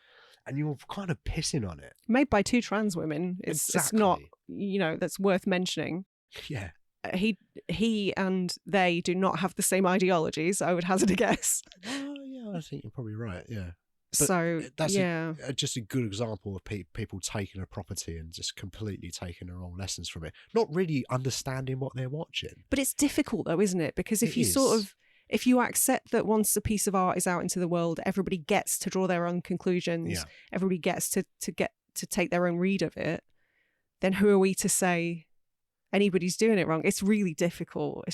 you're kind of pissing on it. Made by 2 trans women. It's not, that's worth mentioning. Yeah. He and they do not have the same ideologies, I would hazard a guess. Oh, yeah, I think you're probably right, yeah. But so that's yeah, just a good example of people taking a property and just completely taking the wrong lessons from it, not really understanding what they're watching. But it's difficult though, isn't it? Because if It you is. sort of if you accept that once a piece of art is out into the world, everybody gets to draw their own conclusions, Yeah. everybody gets to take their own read of it, then who are we to say anybody's doing it wrong? It's really difficult.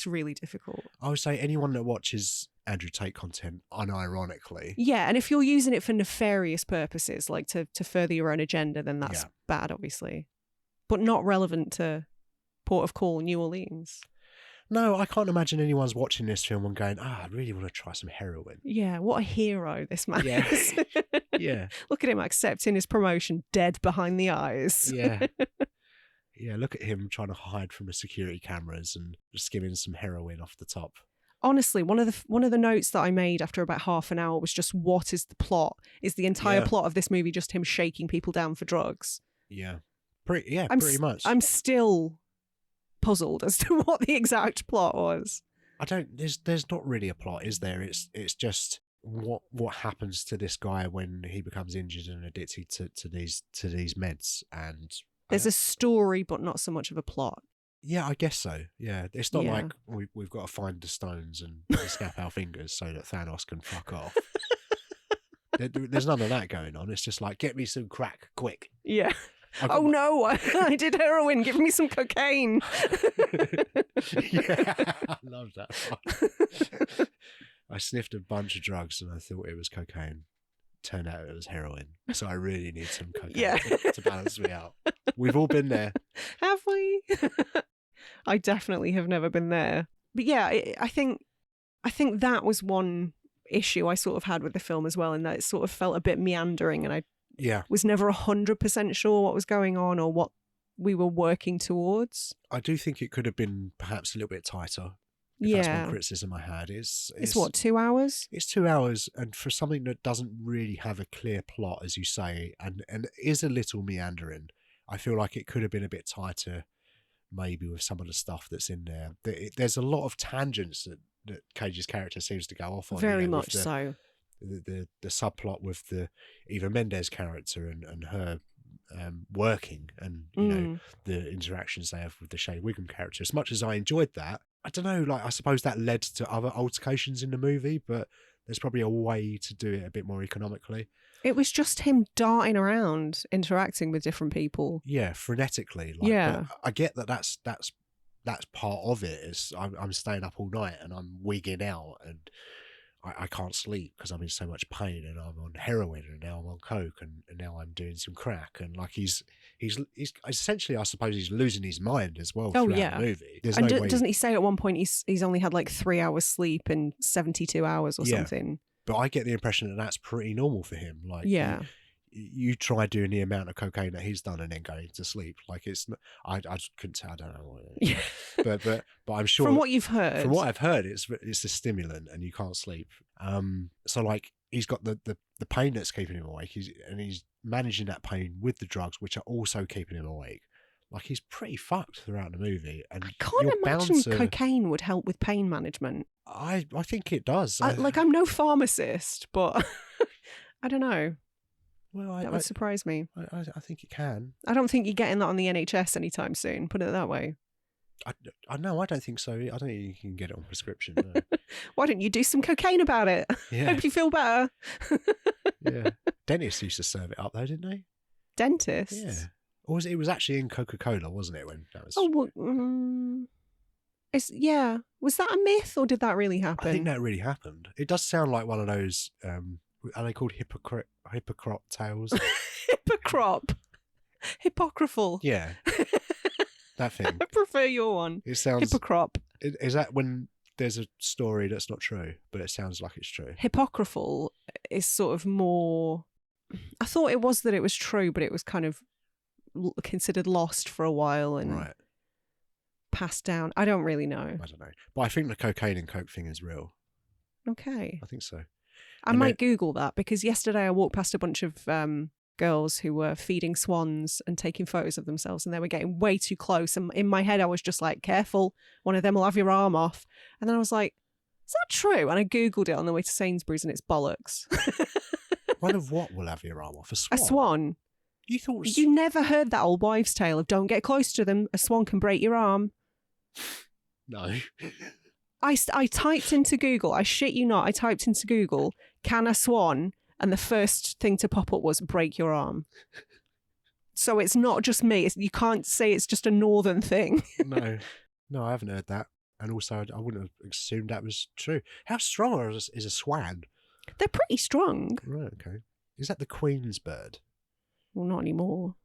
I would say anyone that watches Andrew Tate content unironically. Yeah, and if you're using it for nefarious purposes, like to further your own agenda, then that's bad, obviously. But not relevant to Port of Call, New Orleans. No, I can't imagine anyone's watching this film and going, I really want to try some heroin. Yeah, what a hero this man is. Yeah. Look at him accepting his promotion, dead behind the eyes. Yeah. Yeah, look at him trying to hide from the security cameras and just skimming some heroin off the top. Honestly, one of the notes that I made after about half an hour was just, what is the plot? Is the entire plot of this movie just him shaking people down for drugs? Yeah. Pretty much. I'm still puzzled as to what the exact plot was. There's not really a plot, is there? It's just what happens to this guy when he becomes injured and addicted to these meds, and there's a story, but not so much of a plot. Yeah, I guess so. Yeah, it's not like we've got to find the stones and snap our fingers so that Thanos can fuck off. There's none of that going on. It's just like, get me some crack, quick. Yeah. Oh no, I did heroin. Give me some cocaine. Yeah, I love that. I sniffed a bunch of drugs and I thought it was cocaine. Turned out it was heroin. So I really need some cocaine to balance me out. We've all been there. Have we? I definitely have never been there. But yeah, I think that was one issue I sort of had with the film as well, in that it sort of felt a bit meandering, and I was never 100% sure what was going on or what we were working towards. I do think it could have been perhaps a little bit tighter. That's one criticism I had. It's what, 2 hours? It's 2 hours, and for something that doesn't really have a clear plot, as you say, and is a little meandering, I feel like it could have been a bit tighter, maybe, with some of the stuff that's in there. There's a lot of tangents that Cage's character seems to go off on. Very much so. The subplot with the Eva Mendes character and her working, and you know, the interactions they have with the Shea Wiggum character. As much as I enjoyed that, I don't know, like, I suppose that led to other altercations in the movie, but there's probably a way to do it a bit more economically. It was just him darting around, interacting with different people. Yeah, frenetically. Like, yeah. But I get that's part of it. Is I'm staying up all night and I'm wigging out and I can't sleep because I'm in so much pain, and I'm on heroin, and now I'm on coke, and now I'm doing some crack, and like he's essentially, I suppose, he's losing his mind as well throughout the movie. There's and no way... doesn't he say at one point he's only had like 3 hours sleep in 72 hours or something? But I get the impression that that's pretty normal for him. Like, you try doing the amount of cocaine that he's done and then going to sleep. Like, it's not, I couldn't tell. I don't know what but I'm sure from what you've heard. From what I've heard, it's a stimulant and you can't sleep. So like, he's got the pain that's keeping him awake. He's managing that pain with the drugs, which are also keeping him awake. Like, he's pretty fucked throughout the movie. And I can't imagine cocaine would help with pain management. I think it does. I'm no pharmacist, but I don't know. Well, that would surprise me. I think it can. I don't think you're getting that on the NHS anytime soon, put it that way. I know, I don't think so. I don't think you can get it on prescription. No. Why don't you do some cocaine about it? Yeah. Hope you feel better. Yeah. Dentists used to serve it up though, didn't they? Dentists? Yeah. Or it was actually in Coca-Cola, wasn't it? When that was... Oh, well, was that a myth or did that really happen? I think that really happened. It does sound like one of those, are they called hypocrite tales? Hypocritical. Yeah. That thing. I prefer your one. It sounds... Hypocrite. Is that when there's a story that's not true, but it sounds like it's true? Hypocritical is sort of more... I thought it was that it was true, but it was kind of considered lost for a while and passed down. I don't really know. I don't know. But I think the cocaine and coke thing is real. Okay. I think so. I might Google that, because yesterday I walked past a bunch of girls who were feeding swans and taking photos of themselves, and they were getting way too close. And in my head, I was just like, careful, one of them will have your arm off. And then I was like, is that true? And I Googled it on the way to Sainsbury's and it's bollocks. One of what will have your arm off? A swan? A swan. You thought... You never heard that old wives' tale of don't get close to them, a swan can break your arm? No. I typed into Google, I shit you not, I typed into Google, can a swan? And the first thing to pop up was break your arm. So it's not just me. You can't say it's just a northern thing. No, I haven't heard that. And also, I wouldn't have assumed that was true. How strong is a swan? They're pretty strong. Right, okay. Is that the Queen's bird? Well, not anymore.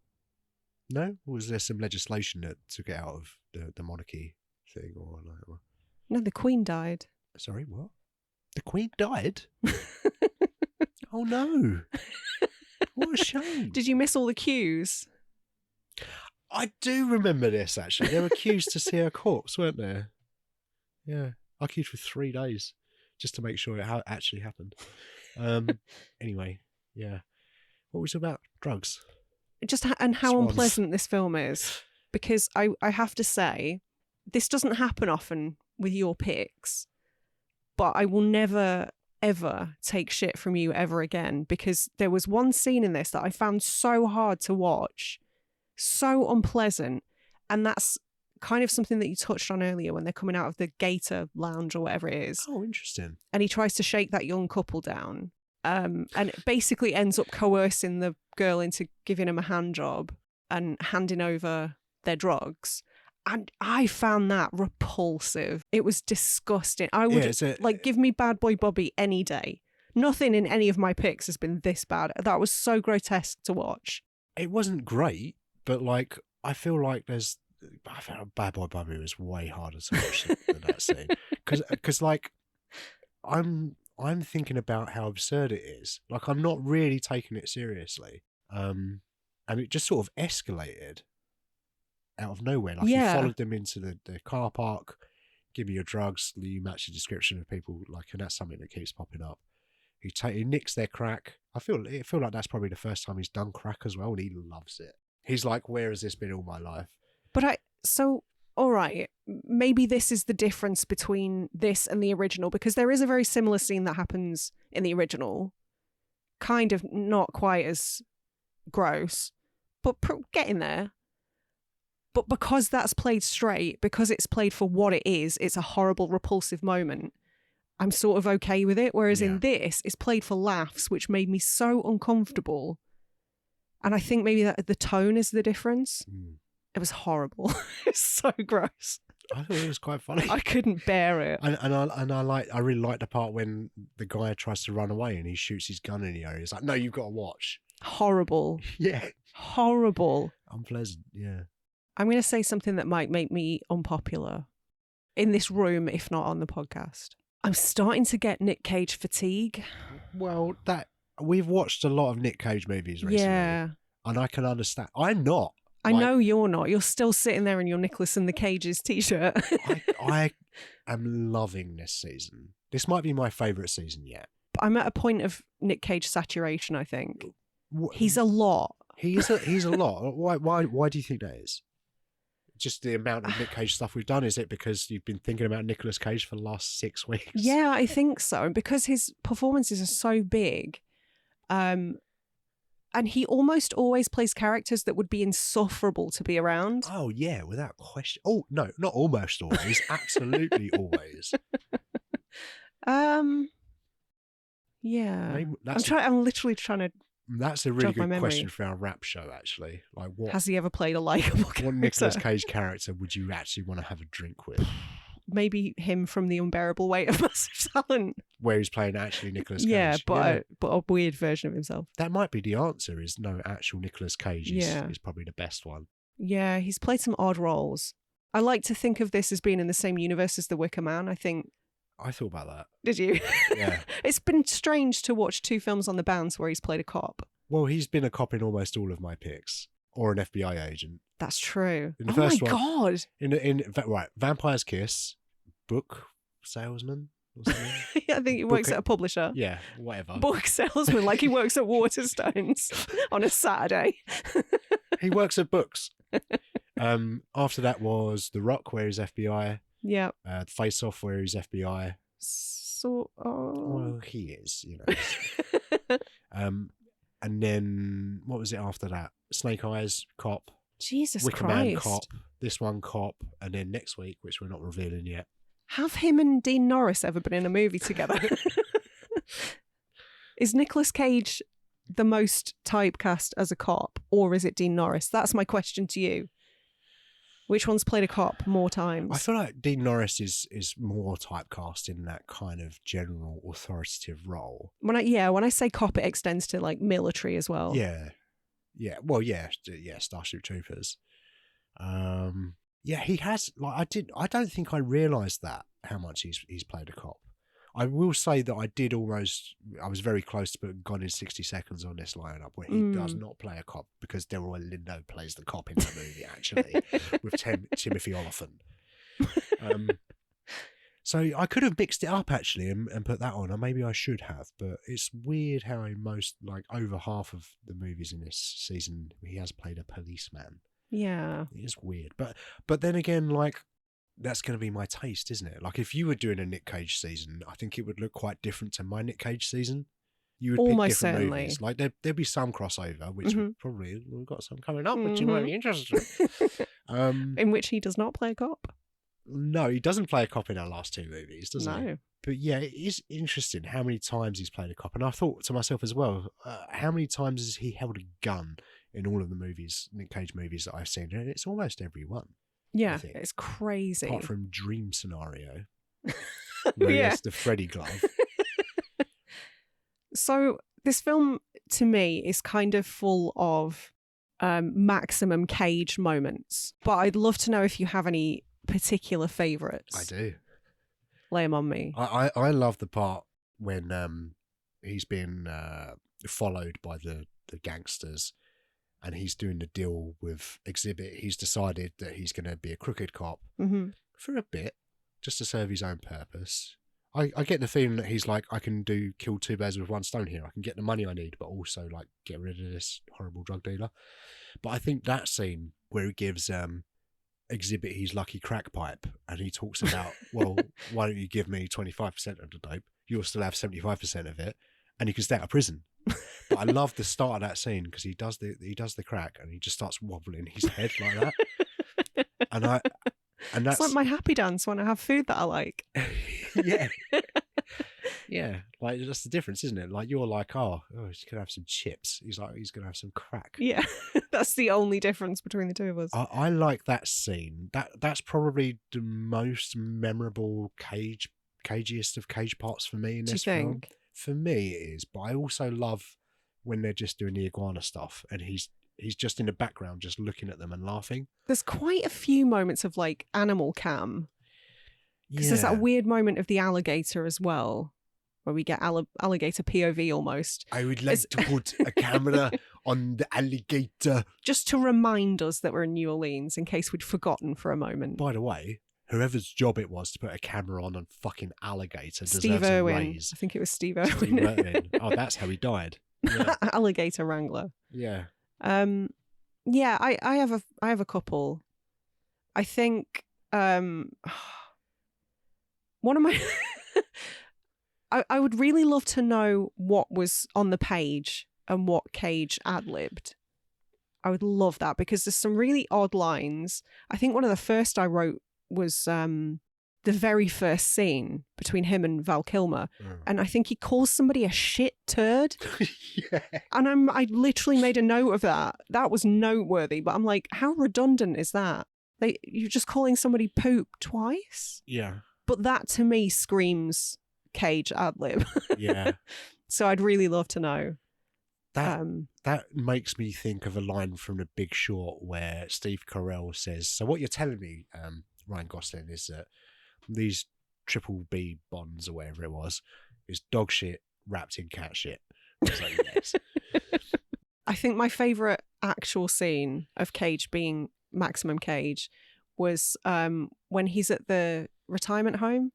No? Or was there some legislation that took it out of the monarchy thing? No, the Queen died. Sorry, what? The Queen died? Oh no! What a shame. Did you miss all the cues? I do remember this, actually. There were queues to see her corpse, weren't there? Yeah. I queued for 3 days just to make sure it actually happened. Anyway, yeah. What was it about? Drugs. And how Swans. unpleasant this film is. Because I have to say, this doesn't happen often with your picks, but I will never, ever take shit from you ever again, because there was one scene in this that I found so hard to watch, so unpleasant, and that's kind of something that you touched on earlier when they're coming out of the Gator Lounge or whatever it is. Oh, interesting. And he tries to shake that young couple down, and it basically ends up coercing the girl into giving him a hand job and handing over their drugs. And I found that repulsive. It was disgusting. I would give me Bad Boy Bobby any day. Nothing in any of my picks has been this bad. That was so grotesque to watch. It wasn't great, but like I feel like I felt Bad Boy Bobby was way harder to watch than that scene, because like I'm thinking about how absurd it is. Like I'm not really taking it seriously, and it just sort of escalated out of nowhere. Like he followed them into the car park. Give me your drugs. You match the description of people, like, and that's something that keeps popping up. He nicks their crack. I feel like that's probably the first time he's done crack as well, and he loves it. He's like, where has this been all my life? But all right, maybe this is the difference between this and the original, because there is a very similar scene that happens in the original, kind of not quite as gross, but getting there. But because that's played straight, because it's played for what it is, it's a horrible, repulsive moment, I'm sort of okay with it. Whereas in this, it's played for laughs, which made me so uncomfortable. And I think maybe that the tone is the difference. It was horrible. It's so gross. I thought it was quite funny. I couldn't bear it. And I really like the part when the guy tries to run away and he shoots his gun in the air. He's like, no, you've got to watch. Horrible. Yeah. Horrible. Unpleasant, yeah. I'm going to say something that might make me unpopular in this room, if not on the podcast. I'm starting to get Nic Cage fatigue. Well, we've watched a lot of Nic Cage movies recently. Yeah. And I can understand. I'm not. I know you're not. You're still sitting there in your Nicolas and the Cages t-shirt. I am loving this season. This might be my favourite season yet. I'm at a point of Nic Cage saturation, I think. He's a lot. He's a lot. Why do you think that is? Just the amount of Nic Cage stuff we've done? Is it because you've been thinking about Nicolas Cage for the last 6 weeks? Yeah, I think so. And because his performances are so big, and he almost always plays characters that would be insufferable to be around. Oh, yeah, without question. Oh, no, not almost always. Absolutely always. Yeah. I'm literally trying to. That's a really good question for our rap show, actually. Like, what has he ever played a likable character? What Nicolas Cage character would you actually want to have a drink with? Maybe him from The Unbearable Weight of Massive Talent, where he's playing actually Nicolas Cage. Yeah, but a weird version of himself. That might be the answer. Is no, actual Nicolas Cage is probably the best one. Yeah, he's played some odd roles. I like to think of this as being in the same universe as The Wicker Man. I thought about that. Did you? Yeah. It's been strange to watch 2 films on the bounce where he's played a cop. Well, he's been a cop in almost all of my picks, or an FBI agent. That's true. In the first one, God! Right, Vampire's Kiss, book salesman or something. I think he works at a publisher. Yeah, whatever. Book salesman, like he works at Waterstones on a Saturday. He works at books. After that was The Rock, where he's FBI. Yeah. Face Off, where he's FBI. Well, he is, you know. And then what was it after that? Snake Eyes, cop. Jesus Wicker Christ. Man, cop. This one, cop. And then next week, which we're not revealing yet, Have him and Dean Norris ever been in a movie together? Is Nicolas Cage the most typecast as a cop, or is it Dean Norris? That's my question to you. Which one's played a cop more times? I feel like Dean Norris is more typecast in that kind of general authoritative role. When I say cop, it extends to like military as well. Yeah. Well, yeah, Starship Troopers. Yeah, he has. Like, I don't think I realised that how much he's played a cop. I will say that I was very close to putting Gone in 60 Seconds on this lineup, where he does not play a cop, because Delroy Lindo plays the cop in the movie, actually, with Timothy Olyphant. So I could have mixed it up, actually, and put that on, or maybe I should have, but it's weird how in over half of the movies in this season, he has played a policeman. Yeah. It is weird. But then again, like, that's going to be my taste, isn't it? Like, if you were doing a Nic Cage season, I think it would look quite different to my Nic Cage season. You would Almost pick different certainly. movies. Like, there'd be some crossover, which we've got some coming up, which you might be interested in. In which he does not play a cop. No, he doesn't play a cop in our last two movies, does he? No. But yeah, it is interesting how many times he's played a cop. And I thought to myself as well, how many times has he held a gun in all of the movies, Nic Cage movies that I've seen? And it's almost every one. Yeah, it's crazy. Apart from Dream Scenario, where he has the Freddy glove. So this film, to me, is kind of full of maximum Cage moments. But I'd love to know if you have any particular favourites. I do. Lay them on me. I love the part when he's been followed by the gangsters, and he's doing the deal with Exhibit. He's decided that he's going to be a crooked cop for a bit, just to serve his own purpose. I get the feeling that he's like, I can kill two birds with one stone here. I can get the money I need, but also like get rid of this horrible drug dealer. But I think that scene where he gives Exhibit his lucky crack pipe, and he talks about, well, why don't you give me 25% of the dope? You'll still have 75% of it, and you can stay out of prison. But I love the start of that scene, because he does the crack and he just starts wobbling his head like that. And that's it's like my happy dance when I have food that I like. yeah, like that's the difference, isn't it? Like, you're like, oh, he's gonna have some chips. He's like, he's gonna have some crack. Yeah, that's the only difference between the two of us. I like that scene. That's probably the most memorable cagiest of Cage parts for me in this film. For me, it is. But I also love when they're just doing the iguana stuff, and he's just in the background, just looking at them and laughing. There's quite a few moments of like animal cam. Because there's that weird moment of the alligator as well, where we get alligator POV almost. I would like to put a camera on the alligator. Just to remind us that we're in New Orleans, in case we'd forgotten for a moment. By the way, whoever's job it was to put a camera on fucking alligator Steve deserves Irwin. a raise. I think it was Steve Steve Irwin. Irwin. Oh, that's how he died. Yeah. Alligator wrangler. Yeah. Yeah, I have a couple. I think one of my I would really love to know what was on the page and what Cage ad-libbed. I would love that, because there's some really odd lines. I think one of the first I wrote was the very first scene between him and Val Kilmer. And I think he calls somebody a shit turd. Yeah. And I literally made a note of that. That was noteworthy, but I'm like, how redundant is that? You're just calling somebody poop twice? Yeah. But that to me screams Cage ad-lib. Yeah. So I'd really love to know. That makes me think of a line from The Big Short where Steve Carell says, so what you're telling me, Ryan Gosling, is that these triple B bonds or whatever it was is dog shit wrapped in cat shit. I was like, yes. I think my favourite actual scene of Cage being Maximum Cage was when he's at the retirement home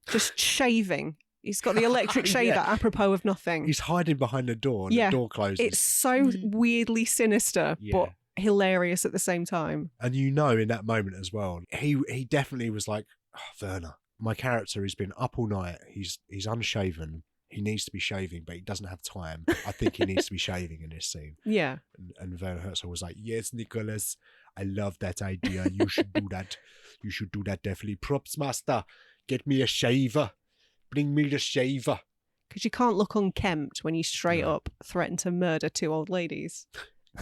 just shaving. He's got the electric shaver apropos of nothing. He's hiding behind the door and the door closes. It's so weirdly sinister, but hilarious at the same time. And you know, in that moment as well, he definitely was like, oh, Werner, my character has been up all night. He's unshaven. He needs to be shaving, but he doesn't have time. I think he needs to be shaving in this scene. Yeah. And Werner Herzog was like, yes, Nicholas, I love that idea. You should do that. You should do that, definitely. Props master. Get me a shaver. Bring me the shaver. Because you can't look unkempt when you straight No. up threaten to murder 2 old ladies.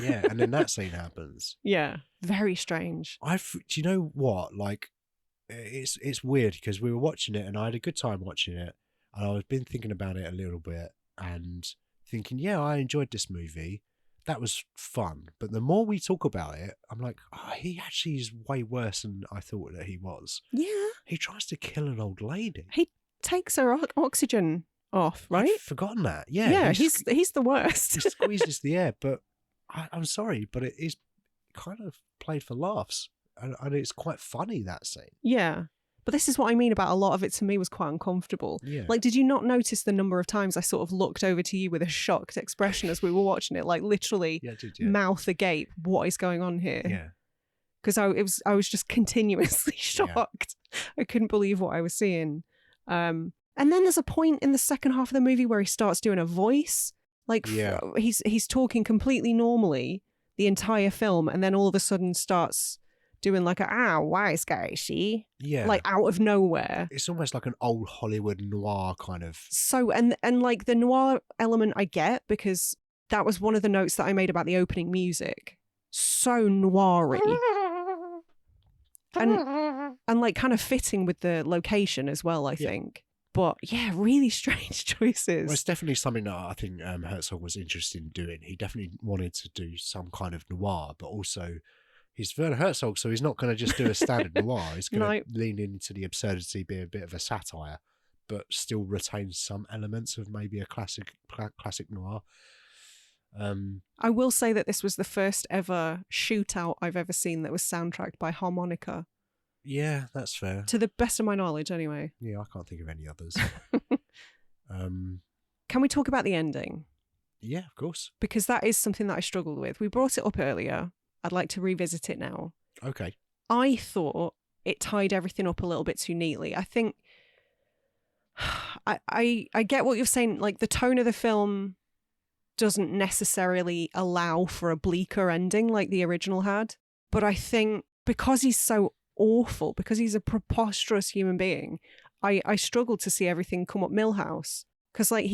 Yeah, and then that scene happens. Yeah, very strange. Do you know what? Like, it's weird because we were watching it and I had a good time watching it, and I've been thinking about it a little bit and thinking, yeah, I enjoyed this movie. That was fun. But the more we talk about it, I'm like, oh, he actually is way worse than I thought that he was. Yeah. He tries to kill an old lady. He takes her oxygen off, right? I've forgotten that. Yeah. Yeah, he's the worst. He squeezes the air, but I'm sorry, but it is kind of played for laughs. And it's quite funny, that scene. Yeah. But this is what I mean about a lot of it to me was quite uncomfortable. Yeah. Like, did you not notice the number of times I sort of looked over to you with a shocked expression as we were watching it? Like, literally, Yeah, I did, yeah. mouth agape. What is going on here? Yeah. Because I was just continuously shocked. I couldn't believe what I was seeing. And then there's a point in the second half of the movie where he starts doing a voice. Like, he's talking completely normally the entire film, and then all of a sudden starts doing like wise guy, she? Yeah. Like out of nowhere. It's almost like an old Hollywood noir kind of. So, and like the noir element I get, because that was one of the notes that I made about the opening music. So noir-y. And like kind of fitting with the location as well, I think. But yeah, really strange choices. Well, it's definitely something that I think Herzog was interested in doing. He definitely wanted to do some kind of noir, but also he's Werner Herzog, so he's not going to just do a standard noir. He's going to lean into the absurdity, be a bit of a satire, but still retain some elements of maybe a classic noir. I will say that this was the first ever shootout I've ever seen that was soundtracked by harmonica. Yeah, that's fair. To the best of my knowledge, anyway. Yeah, I can't think of any others. Can we talk about the ending? Yeah, of course. Because that is something that I struggled with. We brought it up earlier. I'd like to revisit it now. Okay. I thought it tied everything up a little bit too neatly. I think I get what you're saying. Like, the tone of the film doesn't necessarily allow for a bleaker ending like the original had. But I think because he's so awful, because he's a preposterous human being, I struggled to see everything come up Milhouse. Because like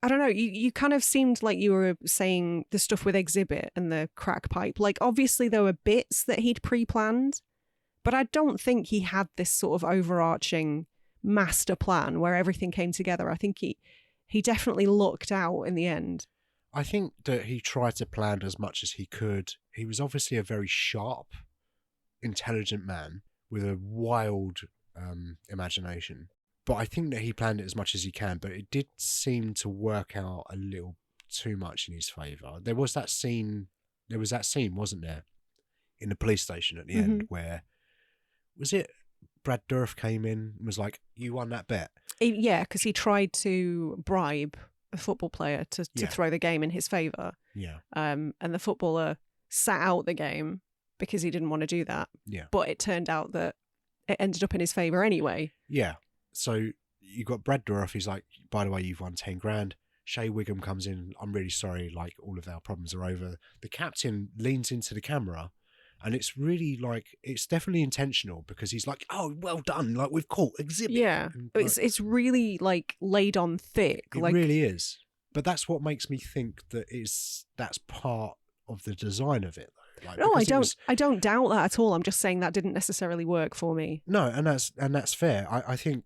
I don't know, you kind of seemed like you were saying the stuff with Exhibit and the crack pipe. Like, obviously there were bits that he'd pre-planned, but I don't think he had this sort of overarching master plan where everything came together. I think he definitely lucked out in the end. I think that he tried to plan as much as he could. He was obviously a very sharp, intelligent man with a wild imagination. But I think that he planned it as much as he can, but it did seem to work out a little too much in his favour. There was that scene, wasn't there, in the police station at the end where, was it Brad Dourif came in and was like, you won that bet? Yeah, because he tried to bribe a football player to throw the game in his favour. Yeah. And the footballer sat out the game because he didn't want to do that. Yeah. But it turned out that it ended up in his favour anyway. Yeah. So you got Brad Dourif, he's like, by the way, you've won 10 grand. Shea Wiggum comes in, I'm really sorry, like, all of our problems are over. The captain leans into the camera, and it's really like, it's definitely intentional because he's like, oh, well done, like, we've caught Exhibit. Yeah, like, it's really like laid on thick. It like, really is. But that's what makes me think that that's part of the design of it, though. Like, no, I don't doubt that at all. I'm just saying that didn't necessarily work for me. No, and that's fair. I think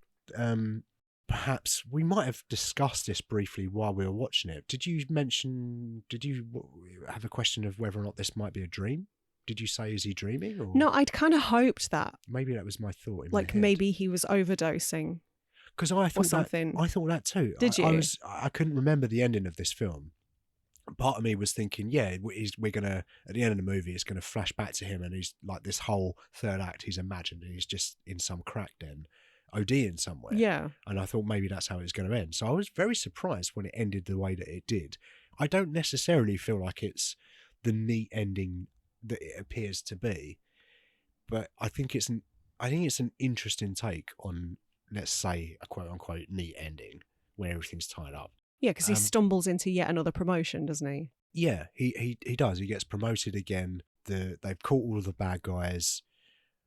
perhaps we might have discussed this briefly while we were watching it. Did you have a question of whether or not this might be a dream? Did you say, is he dreaming? Or? No, I'd kind of hoped that. Maybe that was my thought. Like, maybe he was overdosing. Because I thought something. I thought that too. Did you? I couldn't remember the ending of this film. Part of me was thinking, yeah, we're gonna, at the end of the movie, it's gonna flash back to him, and he's like, this whole third act he's imagined, and he's just in some crack den, ODing somewhere. Yeah. And I thought maybe that's how it was going to end. So I was very surprised when it ended the way that it did. I don't necessarily feel like it's the neat ending that it appears to be, but I think it's an interesting take on, let's say, a quote unquote neat ending where everything's tied up. Yeah, because he stumbles into yet another promotion, doesn't he? Yeah, he does. He gets promoted again. They've caught all of the bad guys.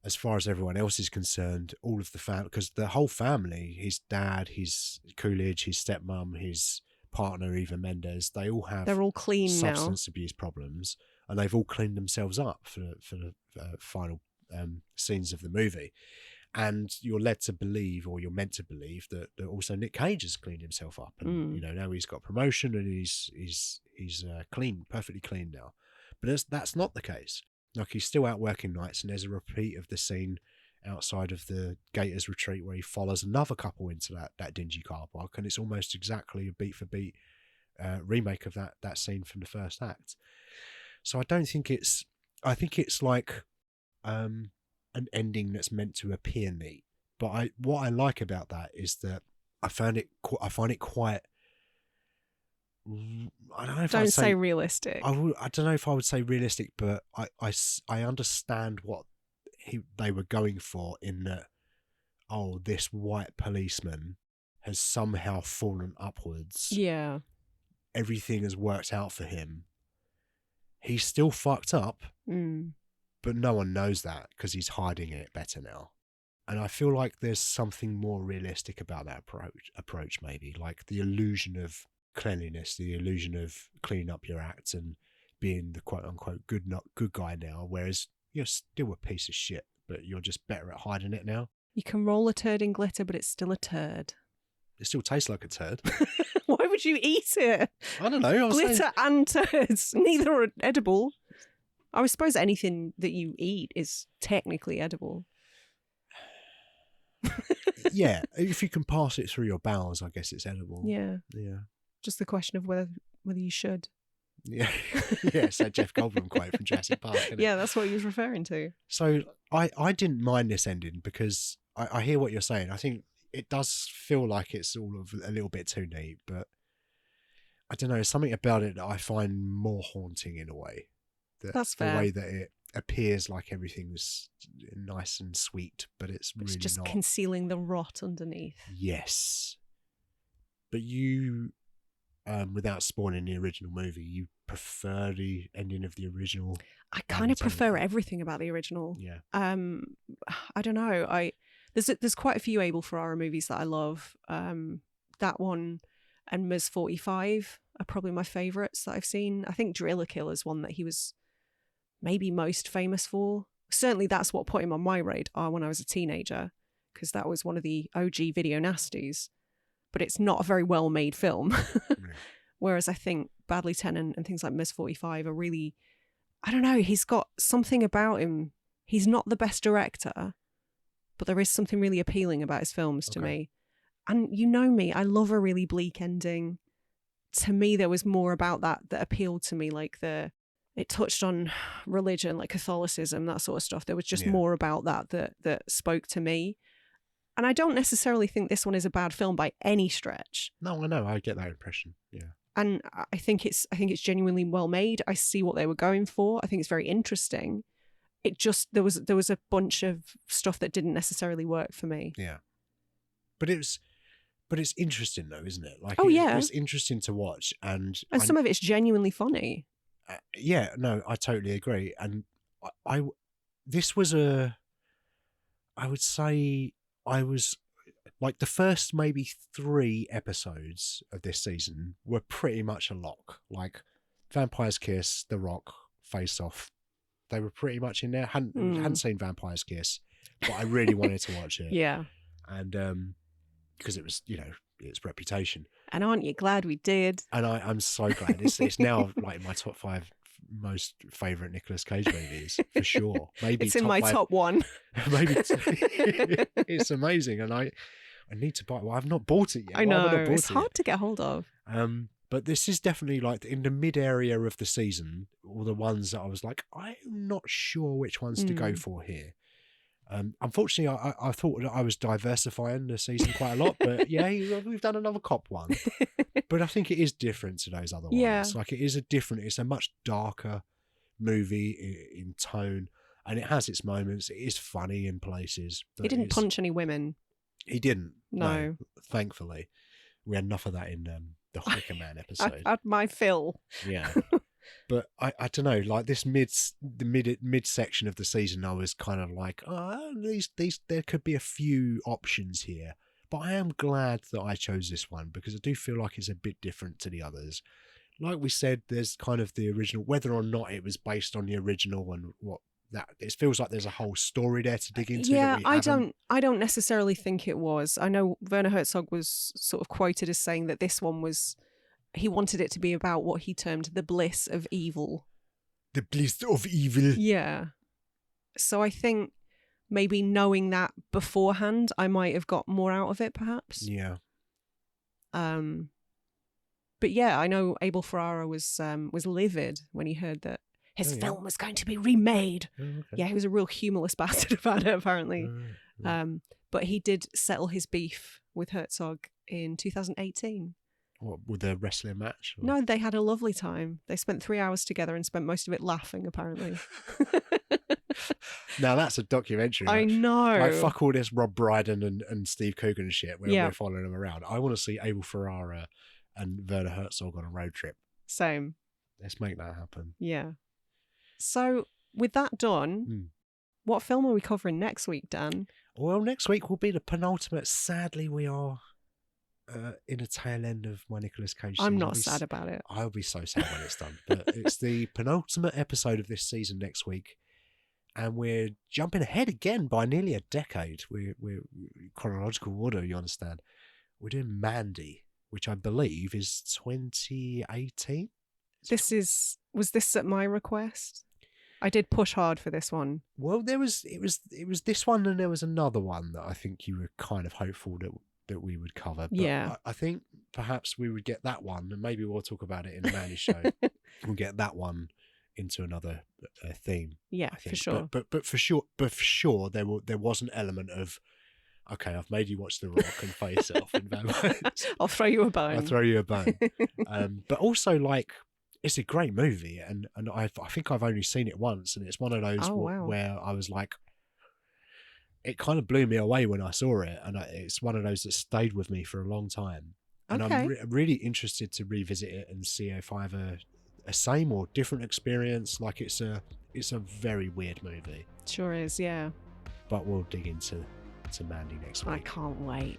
as far as everyone else is concerned, all of the family, because the whole family, his dad, his Coolidge, his stepmom, his partner Eva Mendes, they're all clean substance abuse problems, and they've all cleaned themselves up for the final scenes of the movie. And you're led to believe, or you're meant to believe, that also Nic Cage has cleaned himself up, and you know, now he's got promotion and he's clean, perfectly clean now. But that's not the case. Like, he's still out working nights, and there's a repeat of the scene outside of the Gators retreat where he follows another couple into that dingy car park, and it's almost exactly a beat for beat remake of that scene from the first act. So I think it's like an ending that's meant to appear neat. But what I like about that is that I find it quite. I don't know if Don't say realistic. I don't know if I would say realistic, but I understand what they were going for, in that, oh, this white policeman has somehow fallen upwards. Yeah. Everything has worked out for him. He's still fucked up, but no one knows that because he's hiding it better now. And I feel like there's something more realistic about that approach, maybe, like the illusion of cleanliness, the illusion of cleaning up your act and being the quote unquote good guy now, whereas you're still a piece of shit, but you're just better at hiding it now. You can roll a turd in glitter, but it's still a turd. It still tastes like a turd. Why would you eat it? I don't know. Glitter and turds, neither are edible. I suppose anything that you eat is technically edible. Yeah, if you can pass it through your bowels, I guess it's edible. Yeah. Yeah. Just the question of whether you should. Yeah. Yeah, it's that Jeff Goldblum quote from Jurassic Park, isn't it? Yeah, that's what he was referring to. So I didn't mind this ending because I hear what you're saying. I think it does feel like it's all of a little bit too neat, but I don't know, there's something about it that I find more haunting in a way. That's fair. The way that it appears like everything's nice and sweet, but it's really just not. Concealing the rot underneath. Yes. But you, without spoiling the original movie, you prefer the ending of the original? I kind of prefer everything about the original. Yeah. I don't know. There's quite a few Abel Ferrara movies that I love. That one and Ms. 45 are probably my favourites that I've seen. I think Driller Kill is one that he was maybe most famous for. Certainly that's what put him on my radar when I was a teenager, because that was one of the OG video nasties. But it's not a very well made film. Whereas I think Bad Lieutenant and things like Ms. 45 are really, I don't know, he's got something about him. He's not the best director, but there is something really appealing about his films to me. And you know me, I love a really bleak ending. To me, there was more about that appealed to me, like it touched on religion, like Catholicism, that sort of stuff. There was just more about that spoke to me. And I don't necessarily think this one is a bad film by any stretch. No, I know. I get that impression. Yeah. And I think it's genuinely well made. I see what they were going for. I think it's very interesting. It just there was a bunch of stuff that didn't necessarily work for me. Yeah. But it's interesting though, isn't it? Like, it's interesting to watch, and some of it's genuinely funny. Yeah, no, I totally agree. And I would say I was like, the first maybe 3 episodes of this season were pretty much a lock. Like Vampire's Kiss, The Rock, Face Off, they were pretty much in there. Hadn't seen Vampire's Kiss, but I really wanted to watch it. Yeah. And because it was, its reputation. And aren't you glad we did? And I'm so glad. It's now like my top 5 most favourite Nicolas Cage movies, for sure. Maybe it's in my top 1. Maybe it's amazing, and I need to buy it. Well, I've not bought it yet. I know, it's hard to get hold of. But this is definitely like in the mid area of the season, all the ones that I was like, I'm not sure which ones to go for here. Unfortunately, I thought that I was diversifying the season quite a lot, but yeah, we've done another cop one. But I think it is different to those other ones. Yeah. Like it's a much darker movie in tone, and it has its moments. It is funny in places. He didn't punch any women. He didn't. No. Thankfully. We had enough of that in the Wicker Man episode. I had my fill. Yeah. But I don't know, like this mid section of the season, I was kind of like, oh, these there could be a few options here. But I am glad that I chose this one because I do feel like it's a bit different to the others. Like we said, there's kind of the original, whether or not it was based on the original and what that, it feels like there's a whole story there to dig into. Yeah, that we haven't. I don't necessarily think it was. I know Werner Herzog was sort of quoted as saying that this one was, he wanted it to be about what he termed the bliss of evil. The bliss of evil. Yeah. So I think maybe knowing that beforehand, I might have got more out of it, perhaps. Yeah. But yeah, I know Abel Ferrara was livid when he heard that his film was going to be remade. Oh, okay. Yeah, he was a real humorless bastard about it, apparently. Yeah. But he did settle his beef with Herzog in 2018. What, with the wrestling match? Or? No, they had a lovely time. They spent 3 hours together and spent most of it laughing, apparently. Now that's a documentary. I know. Like, fuck all this Rob Brydon and Steve Coogan shit where we're following them around. I want to see Abel Ferrara and Werner Herzog on a road trip. Same. Let's make that happen. Yeah. So, with that done, what film are we covering next week, Dan? Well, next week will be the penultimate. Sadly, we are in a tail end of my Nicolas Cage season. I'm not sad about it. I'll be so sad when it's done. But it's the penultimate episode of this season next week. And we're jumping ahead again by nearly a decade. We're chronological order, you understand. We're doing Mandy, which I believe is 2018. Was this at my request? I did push hard for this one. Well, it was this one, and there was another one that I think you were kind of hopeful that we would cover. But yeah, I think perhaps we would get that one, and maybe we'll talk about it in the Mandy show. We'll get that one into another theme. Yeah, for sure. But for sure, there was an element of, okay, I've made you watch The Rock and Face Off and Vampires. I'll throw you a bone. I'll throw you a bone. But also, like, it's a great movie, and I think I've only seen it once, and it's one of those where I was like, it kind of blew me away when I saw it, and it's one of those that stayed with me for a long time. And I'm really interested to revisit it and see if I have a same or different experience. Like, it's a very weird movie. Sure is, yeah. But we'll dig into Mandy next week. I can't wait.